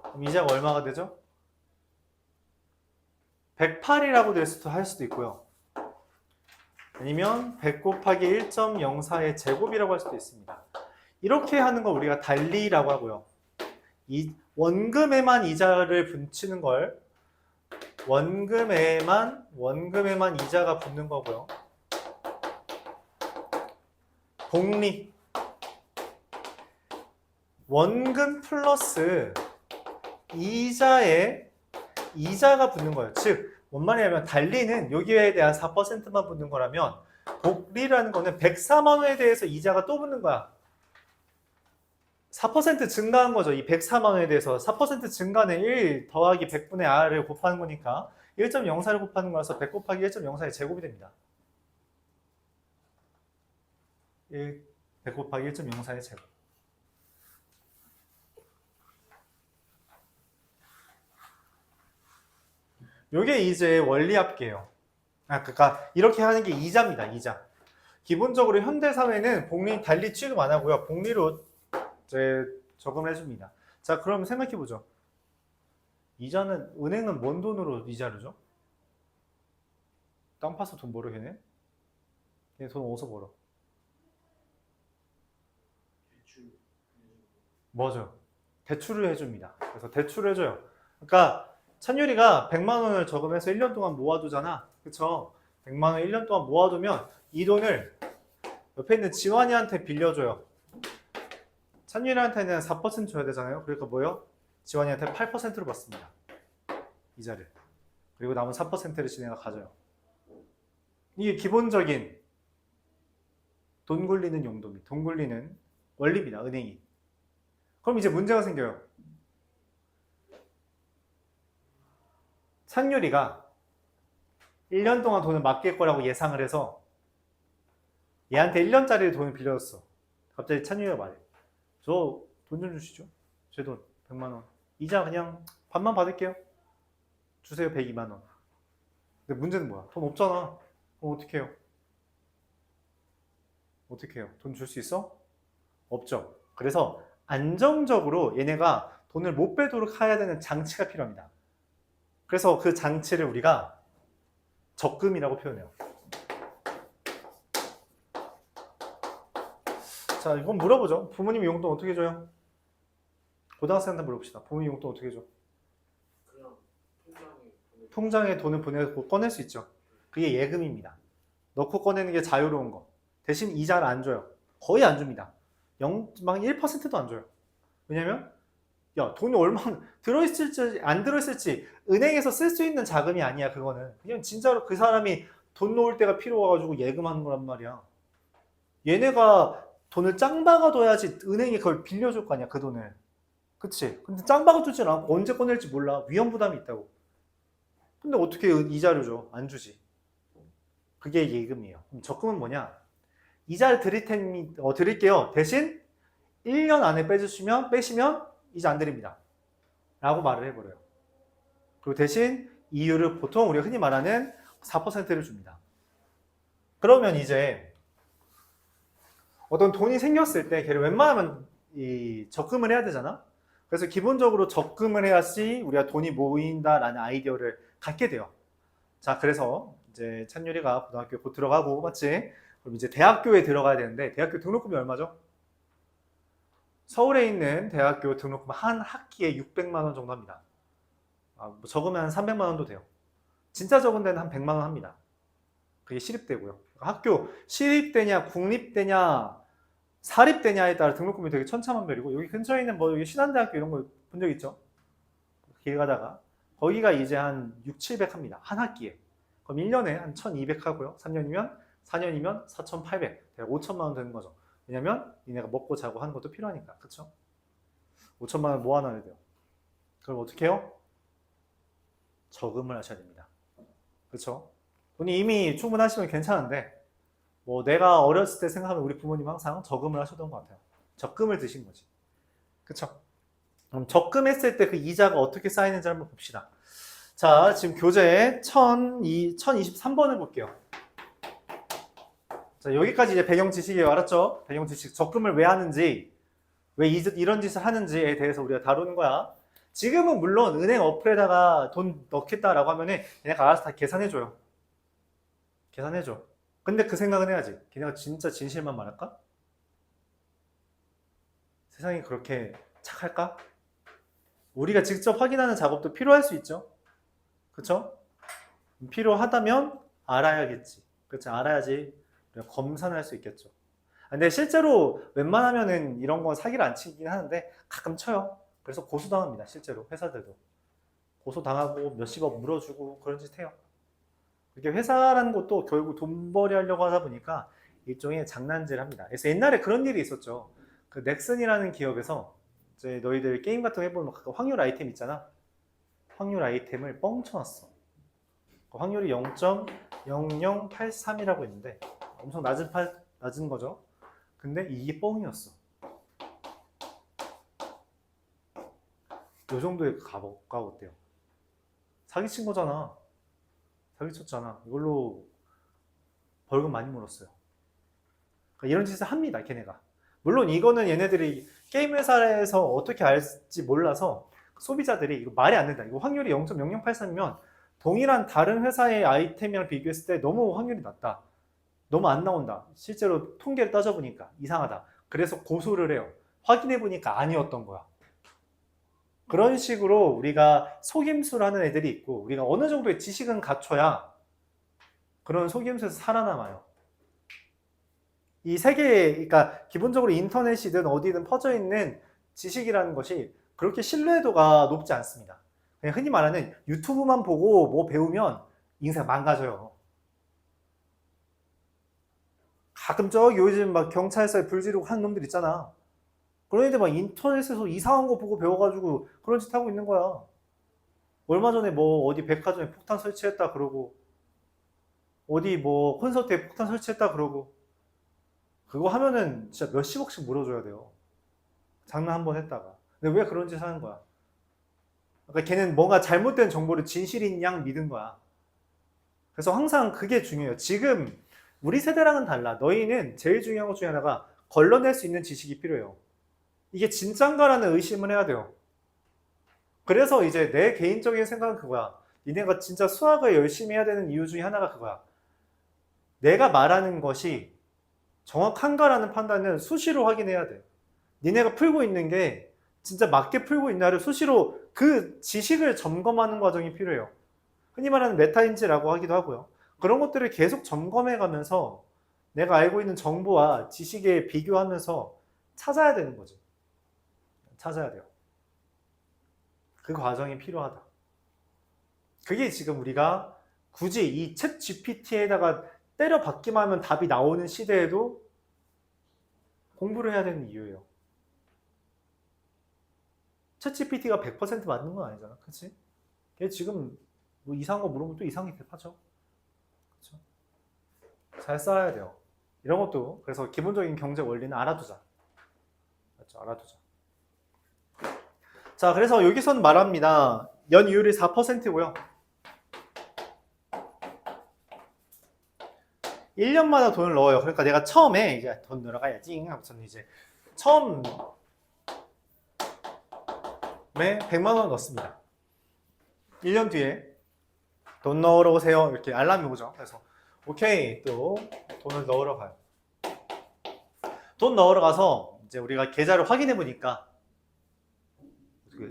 그럼 이자가 얼마가 되죠? 108이라고 할 수도 있고요. 아니면 100 곱하기 1.04의 제곱이라고 할 수도 있습니다. 이렇게 하는 거 우리가 달리라고 하고요. 이 원금에만 이자를 붙이는 걸 원금에만 이자가 붙는 거고요. 복리. 원금 플러스 이자에 이자가 붙는 거예요. 즉, 뭔 말이냐면 달리는 여기에 대한 4%만 붙는 거라면 복리라는 거는 104만 원에 대해서 이자가 또 붙는 거야. 4% 증가한 거죠. 이 104만 원에 대해서 4% 증가는 1 더하기 100분의 r을 곱하는 거니까 1.04를 곱하는 거라서 100 곱하기 1.04의 제곱이 됩니다. 100 곱하기 1.04의 제곱. 요게 이제 원리합계예요. 그러니까 이렇게 하는 게 이자입니다. 이자. 기본적으로 현대사회는 복리 달리 취급 안 하고요. 복리로 이제 적응을 해줍니다. 자, 그럼 생각해보죠. 이자는, 은행은 뭔 돈으로 이자를 줘? 땅 파서 돈 벌어, 걔네? 걔네 돈 어디서 벌어? 맞아요. 대출을 해줍니다. 그래서 대출을 해줘요. 그러니까 찬율이가 100만 원을 저금해서 1년 동안 모아두잖아. 그쵸? 100만 원 1년 동안 모아두면 이 돈을 옆에 있는 지환이한테 빌려줘요. 찬율이한테는 4% 줘야 되잖아요. 그러니까 뭐예요? 지원이한테 8%로 받습니다. 이자를. 그리고 남은 4%를 지네가 가져요. 이게 기본적인 돈 굴리는 용도입니다. 돈 굴리는 원리입니다. 은행이. 그럼 이제 문제가 생겨요. 찬유리가 1년 동안 돈을 맡길 거라고 예상을 해서 얘한테 1년짜리 돈을 빌려줬어. 갑자기 찬유리가 말해. 저 돈 좀 주시죠. 제 돈 100만 원. 이자 그냥 반만 받을게요. 주세요. 102만 원. 근데 문제는 뭐야? 돈 없잖아. 어떻게 해요? 어떻게 해요? 돈 줄 수 있어? 없죠. 그래서 안정적으로 얘네가 돈을 못 빼도록 해야 되는 장치가 필요합니다. 그래서 그 장치를 우리가 적금이라고 표현해요. 자, 이건 물어보죠. 부모님 용돈 어떻게 줘요? 고등학생한테 물어봅시다. 부모님 용돈 어떻게 줘? 그냥 통장에 돈을 보내고 꺼낼 수 있죠. 그게 예금입니다. 넣고 꺼내는 게 자유로운 거. 대신 이자를 안 줘요. 거의 안 줍니다. 막 1%도 안 줘요. 왜냐면 야, 돈이 얼마나 들어있을지 안 들어있을지 은행에서 쓸 수 있는 자금이 아니야. 그거는 그냥 진짜로 그 사람이 돈 놓을 때가 필요 와가지고 예금하는 거란 말이야. 얘네가 돈을 짱 박아둬야지 은행이 그걸 빌려줄 거 아니야. 그 돈을. 그치? 근데 짱 박아두진 않고 언제 꺼낼지 몰라. 위험 부담이 있다고. 근데 어떻게 이자를 줘? 안 주지. 그게 예금이에요. 그럼 적금은 뭐냐? 이자를 드릴게요. 대신 1년 안에 빼시면 이자 안 드립니다. 라고 말을 해버려요. 그리고 대신 이율을 보통 우리가 흔히 말하는 4%를 줍니다. 그러면 이제 어떤 돈이 생겼을 때 걔를 웬만하면 적금을 해야 되잖아. 그래서 기본적으로 적금을 해야지 우리가 돈이 모인다라는 아이디어를 갖게 돼요. 자, 그래서 이제 찬유리가 고등학교에 곧 들어가고, 맞지? 그럼 이제 대학교에 들어가야 되는데 대학교 등록금이 얼마죠? 서울에 있는 대학교 등록금 한 학기에 600만 원 정도 합니다. 뭐 적으면 한 300만 원도 돼요. 진짜 적은 데는 한 100만 원 합니다. 그게 시립대고요. 학교 시립대냐 국립대냐 사립대냐에 따라 등록금이 되게 천차만별이고, 여기 근처에 있는 뭐 신한대학교 이런 거 본 적 있죠? 길 가다가 거기가 이제 한 6, 700 합니다. 한 학기에. 그럼 1년에 한 1200 하고요. 3년이면 4년이면 4800. 5천만 원 되는 거죠. 왜냐면 니네가 먹고 자고 하는 것도 필요하니까. 그쵸? 5천만 원 모아놔야 돼요. 그럼 어떻게 해요? 저금을 하셔야 됩니다. 그쵸? 돈이 이미 충분하시면 괜찮은데, 뭐 내가 어렸을 때 생각하면 우리 부모님 항상 저금을 하셨던 것 같아요. 적금을 드신 거지. 그쵸? 그럼 적금했을 때 그 이자가 어떻게 쌓이는지 한번 봅시다. 자, 지금 교재 1023번을 볼게요. 자, 여기까지 이제 배경 지식이에요. 알았죠? 배경 지식. 적금을 왜 하는지, 왜 이런 짓을 하는지에 대해서 우리가 다루는 거야. 지금은 물론 은행 어플에다가 돈 넣겠다라고 하면은 걔네가 알아서 다 계산해줘요. 계산해줘. 근데 그 생각은 해야지. 걔네가 진짜 진실만 말할까? 세상이 그렇게 착할까? 우리가 직접 확인하는 작업도 필요할 수 있죠. 그쵸? 필요하다면 알아야겠지. 그치? 알아야지 우리가 검사를 할 수 있겠죠. 근데 실제로 웬만하면은 이런 건 사기를 안 치긴 하는데 가끔 쳐요. 그래서 고소당합니다. 실제로 회사들도. 고소당하고 몇십억 물어주고 그런 짓 해요. 이렇게 회사라는 것도 결국 돈벌이 하려고 하다 보니까 일종의 장난질 합니다. 그래서 옛날에 그런 일이 있었죠. 그 넥슨이라는 기업에서 이제 너희들 게임 같은 거 해보면 확률 아이템 있잖아. 확률 아이템을 뻥 쳐놨어. 그 확률이 0.0083이라고 있는데 엄청 낮은 거죠. 근데 이게 뻥이었어. 요 정도의 가가 어때요? 사기친 거잖아. 사기쳤잖아. 이걸로 벌금 많이 물었어요. 그러니까 이런 짓을 합니다, 걔네가. 물론 이거는 얘네들이 게임 회사에서 어떻게 알지 몰라서 소비자들이 이거 말이 안 된다. 이거 확률이 0.0083이면 동일한 다른 회사의 아이템이랑 비교했을 때 너무 확률이 낮다. 너무 안 나온다. 실제로 통계를 따져보니까 이상하다. 그래서 고소를 해요. 확인해보니까 아니었던 거야. 그런 식으로 우리가 속임수를 하는 애들이 있고, 우리가 어느 정도의 지식은 갖춰야 그런 속임수에서 살아남아요. 이 세계에, 그러니까 기본적으로 인터넷이든 어디든 퍼져 있는 지식이라는 것이 그렇게 신뢰도가 높지 않습니다. 그냥 흔히 말하는 유튜브만 보고 뭐 배우면 인생 망가져요. 가끔 저기 요즘 막 경찰서에 불 지르고 하는 놈들 있잖아. 그런 애들 막 인터넷에서 이상한 거 보고 배워가지고 그런 짓 하고 있는 거야. 얼마 전에 뭐 어디 백화점에 폭탄 설치했다 그러고 어디 뭐 콘서트에 폭탄 설치했다 그러고 그거 하면은 진짜 몇십억씩 물어줘야 돼요. 장난 한 번 했다가. 근데 왜 그런 짓 하는 거야? 그러니까 걔는 뭔가 잘못된 정보를 진실인 양 믿은 거야. 그래서 항상 그게 중요해요. 지금 우리 세대랑은 달라. 너희는 제일 중요한 것 중에 하나가 걸러낼 수 있는 지식이 필요해요. 이게 진짠가라는 의심을 해야 돼요. 그래서 이제 내 개인적인 생각은 그거야. 니네가 진짜 수학을 열심히 해야 되는 이유 중에 하나가 그거야. 내가 말하는 것이 정확한가라는 판단은 수시로 확인해야 돼. 니네가 풀고 있는 게 진짜 맞게 풀고 있나를 수시로 그 지식을 점검하는 과정이 필요해요. 흔히 말하는 메타인지라고 하기도 하고요. 그런 것들을 계속 점검해 가면서 내가 알고 있는 정보와 지식에 비교하면서 찾아야 되는 거죠. 찾아야 돼요. 그 과정이 필요하다. 그게 지금 우리가 굳이 이 챗 GPT에다가 때려 박기만 하면 답이 나오는 시대에도 공부를 해야 되는 이유예요. 챗 GPT가 100% 맞는 건 아니잖아. 그치? 걔 지금 뭐 이상한 거 물으면 또 이상하게 대답하죠. 그쵸? 잘 써야 돼요. 이런 것도 그래서 기본적인 경제 원리는 알아두자. 맞죠? 알아두자. 자, 그래서 여기서는 말합니다. 연이율이 4%고요. 1년마다 돈을 넣어요. 그러니까 내가 처음에 이제 돈 넣어가야지 하고서는 이제 처음에 100만 원 넣습니다. 1년 뒤에 돈 넣으러 오세요. 이렇게 알람이 오죠. 그래서 오케이 또 돈을 넣으러 가요. 돈 넣으러 가서 이제 우리가 계좌를 확인해 보니까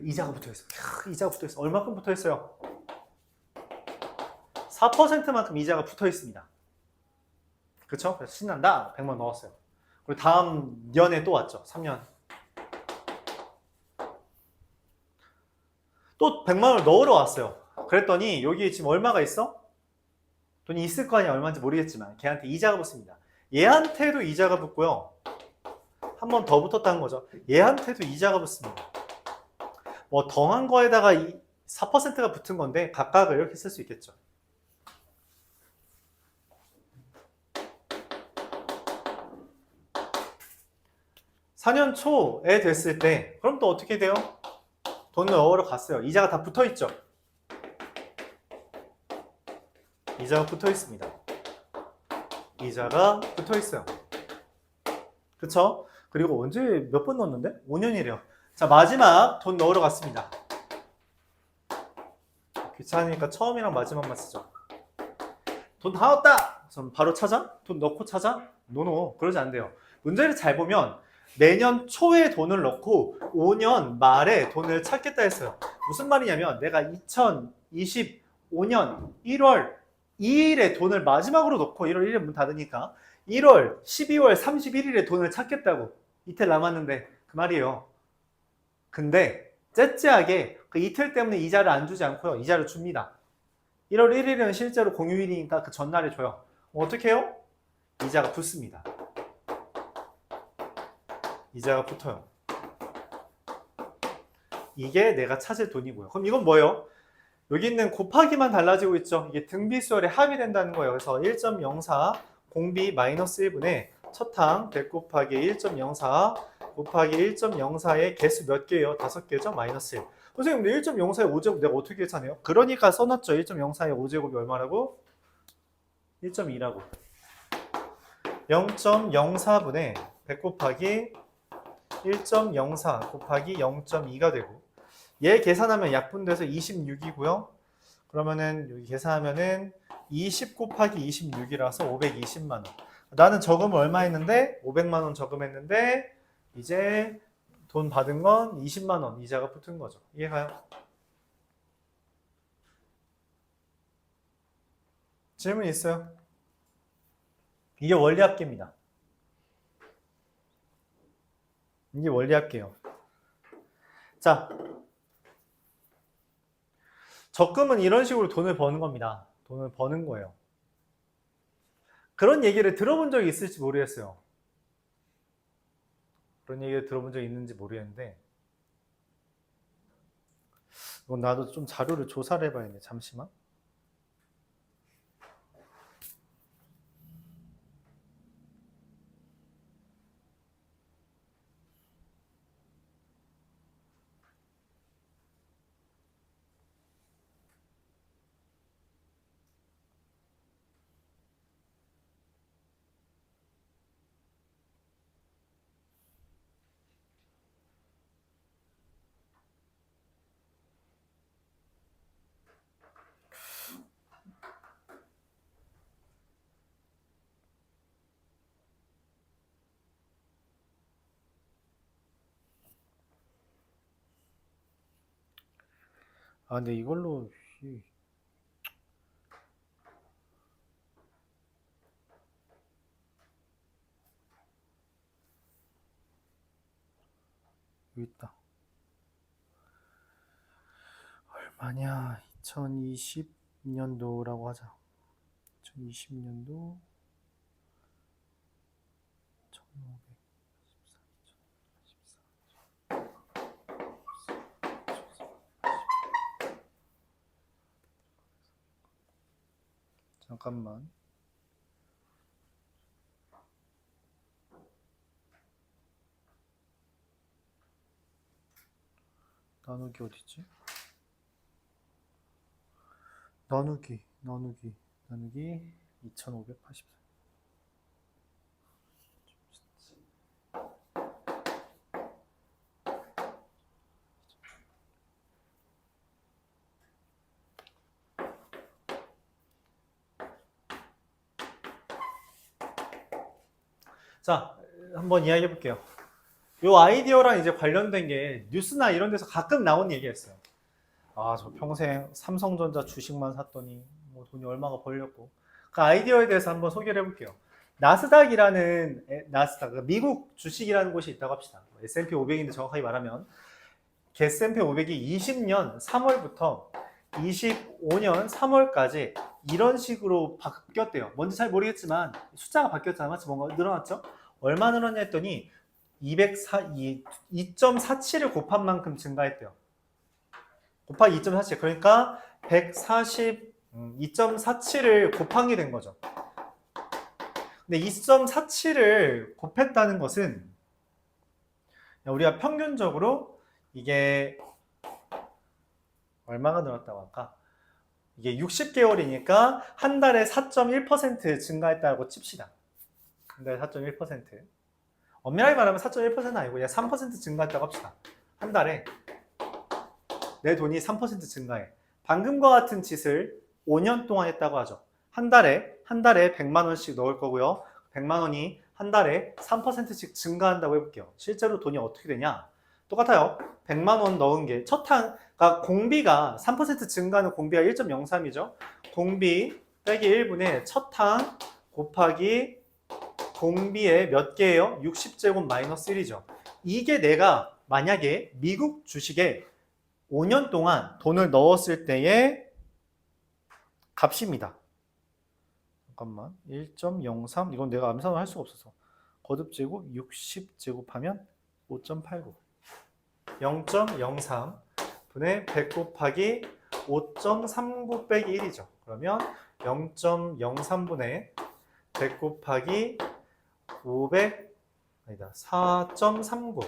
이자가 붙어 있어요. 이자가 붙어 있어. 얼마큼 붙어 있어요? 4%만큼 이자가 붙어 있습니다. 그쵸? 그래서 신난다. 100만 넣었어요. 그리고 다음 년에 또 왔죠. 3년. 또 100만 원을 넣으러 왔어요. 그랬더니 여기 지금 얼마가 있어? 돈이 있을 거 아니야. 얼마인지 모르겠지만 걔한테 이자가 붙습니다. 얘한테도 이자가 붙고요. 한 번 더 붙었다는 거죠. 얘한테도 이자가 붙습니다. 뭐 더한 거에다가 4%가 붙은 건데 각각을 이렇게 쓸 수 있겠죠. (4년) 초에 됐을 때 그럼 또 어떻게 돼요? 돈 넣으러 갔어요. 이자가 다 붙어 있죠. 이자가 붙어 있습니다. 이자가 붙어 있어요. 그쵸? 그리고 언제 몇 번 넣었는데? 5년이래요. 자, 마지막 돈 넣으러 갔습니다. 귀찮으니까 처음이랑 마지막만 쓰죠. 돈 다 넣었다! 그럼 바로 찾아? 돈 넣고 찾아? 노노. 그러지 안 돼요. 문제를 잘 보면 내년 초에 돈을 넣고 5년 말에 돈을 찾겠다 했어요. 무슨 말이냐면 내가 2025년 1월 2일에 돈을 마지막으로 넣고 1월 1일에 문 닫으니까 1월, 12월 31일에 돈을 찾겠다고. 이틀 남았는데 그 말이에요. 근데 째째하게 그 이틀 때문에 이자를 안 주지 않고요. 이자를 줍니다. 1월 1일은 실제로 공휴일이니까 그 전날에 줘요. 어떻게 해요? 이자가 붙습니다. 이자가 붙어요. 이게 내가 찾을 돈이고요. 그럼 이건 뭐예요? 여기 있는 곱하기만 달라지고 있죠. 이게 등비수열에 합이 된다는 거예요. 그래서 1.04 공비 마이너스 1분의 첫항 100 곱하기 1.04 곱하기 1.04의 개수 몇 개예요? 5개죠? 마이너스 1. 선생님, 근데 1.04의 5제곱 내가 어떻게 계산해요? 그러니까 써놨죠. 1.04의 5제곱이 얼마라고? 1.2라고. 0.04분의 100 곱하기 1.04 곱하기 0.2가 되고 얘 계산하면 약분돼서 26이고요. 그러면은 여기 계산하면은 20 곱하기 26이라서 520만 원. 나는 저금을 얼마 했는데 500만 원 저금했는데 이제 돈 받은 건 20만 원 이자가 붙은 거죠. 이해가요? 질문 있어요? 이게 원리합계입니다. 이게 원리합계예요. 자, 적금은 이런 식으로 돈을 버는 겁니다. 돈을 버는 거예요. 그런 얘기를 들어본 적이 있을지 모르겠어요. 그런 얘기를 들어본 적이 있는지 모르겠는데, 이건 나도 좀 자료를 조사를 해봐야겠네. 잠시만. 아, 근데 이걸로, 여기 있다. 얼마냐? 2020년도라고 하자. 2020년도 1514, 잠깐만. 나누기 어디지? 나누기 2584. 자, 한번 이야기해 볼게요. 이 아이디어랑 이제 관련된 게 뉴스나 이런 데서 가끔 나온 얘기였어요. 아, 저 평생 삼성전자 주식만 샀더니 뭐 돈이 얼마가 벌렸고. 그 아이디어에 대해서 한번 소개를 해볼게요. 나스닥, 미국 주식이라는 곳이 있다고 합시다. S&P 500인데 정확하게 말하면 S&P 500이 20년 3월부터 25년 3월까지 이런 식으로 바뀌었대요. 뭔지 잘 모르겠지만 숫자가 바뀌었잖아요. 마치 뭔가 늘어났죠? 얼마 늘었냐 했더니 2.47을 곱한 만큼 증가했대요. 곱하기 2.47, 그러니까 2.47을 곱한 게 된 거죠. 근데 2.47을 곱했다는 것은 우리가 평균적으로 이게 얼마가 늘었다고 할까? 이게 60개월이니까 한 달에 4.1% 증가했다고 칩시다. 한 달에 4.1%. 엄밀하게 말하면 4.1%는 아니고 그냥 3% 증가했다고 합시다. 한 달에 내 돈이 3% 증가해. 방금과 같은 짓을 5년 동안 했다고 하죠. 한 달에 100만 원씩 넣을 거고요. 100만 원이 한 달에 3%씩 증가한다고 해볼게요. 실제로 돈이 어떻게 되냐? 똑같아요. 100만 원 넣은 게 그러니까 공비가 3% 증가하는 공비가 1.03이죠. 공비 빼기 1분의 첫항 곱하기 공비의 몇 개예요? 60제곱 마이너스 1이죠. 이게 내가 만약에 미국 주식에 5년 동안 돈을 넣었을 때의 값입니다. 잠깐만, 1.03, 이건 내가 암산을 할 수가 없어서 거듭제곱 60제곱하면 5.89, 0.03 분의 100 곱하기 5.39 빼기 1이죠. 그러면 0.03분의 100 곱하기 4.39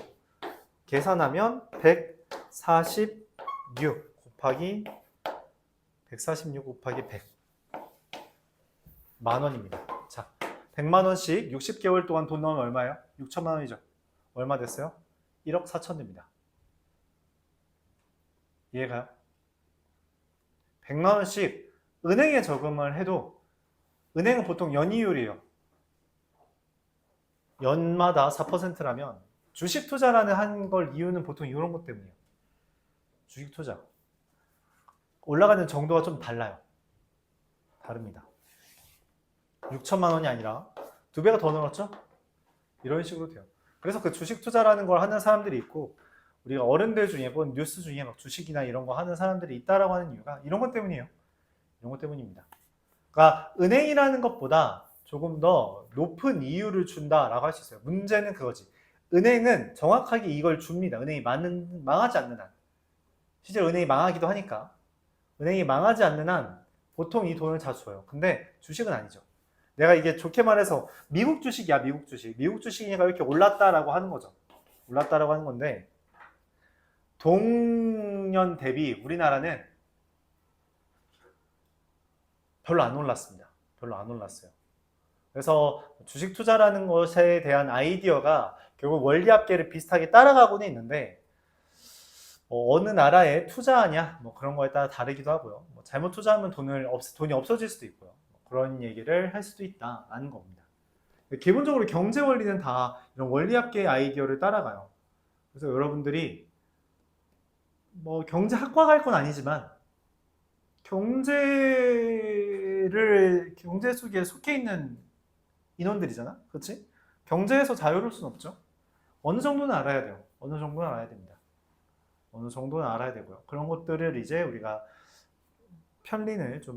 계산하면 146 곱하기 146 곱하기 100 만원입니다. 자, 100만원씩 60개월 동안 돈 넣으면 얼마예요? 6천만원이죠. 얼마 됐어요? 1억 4천 됩니다. 이해가요? 100만원씩 은행에 저금을 해도 은행은 보통 연이율이에요. 연마다 4%라면 주식 투자라는 한 걸 이유는 보통 이런 것 때문이에요. 주식 투자. 올라가는 정도가 좀 달라요. 다릅니다. 6천만 원이 아니라 2배가 더 늘었죠? 이런 식으로 돼요. 그래서 그 주식 투자라는 걸 하는 사람들이 있고 우리가 어른들 중에 본 뉴스 중에 막 주식이나 이런 거 하는 사람들이 있다라고 하는 이유가 이런 것 때문이에요. 이런 것 때문입니다. 그러니까 은행이라는 것보다 조금 더 높은 이유를 준다라고 할 수 있어요. 문제는 그거지. 은행은 정확하게 이걸 줍니다. 은행이 망하지 않는 한. 실제로 은행이 망하기도 하니까. 은행이 망하지 않는 한 보통 이 돈을 다 줘요. 근데 주식은 아니죠. 내가 이게 좋게 말해서 미국 주식이야, 미국 주식. 미국 주식이니까 이렇게 올랐다라고 하는 거죠. 올랐다라고 하는 건데 동년 대비 우리나라는 별로 안 올랐습니다. 별로 안 올랐어요. 그래서 주식 투자라는 것에 대한 아이디어가 결국 원리합계를 비슷하게 따라가고는 있는데 어느 나라에 투자하냐 뭐 그런 거에 따라 다르기도 하고요. 뭐 잘못 투자하면 돈이 없어질 수도 있고요. 뭐 그런 얘기를 할 수도 있다라는 겁니다. 기본적으로 경제 원리는 다 이런 원리합계의 아이디어를 따라가요. 그래서 여러분들이 뭐 경제학과 갈 건 아니지만 경제 속에 속해 있는 인원들이잖아, 그렇지? 경제에서 자유로울 순 없죠. 어느 정도는 알아야 돼요. 어느 정도는 알아야 됩니다. 어느 정도는 알아야 되고요. 그런 것들을 이제 우리가 편린을 좀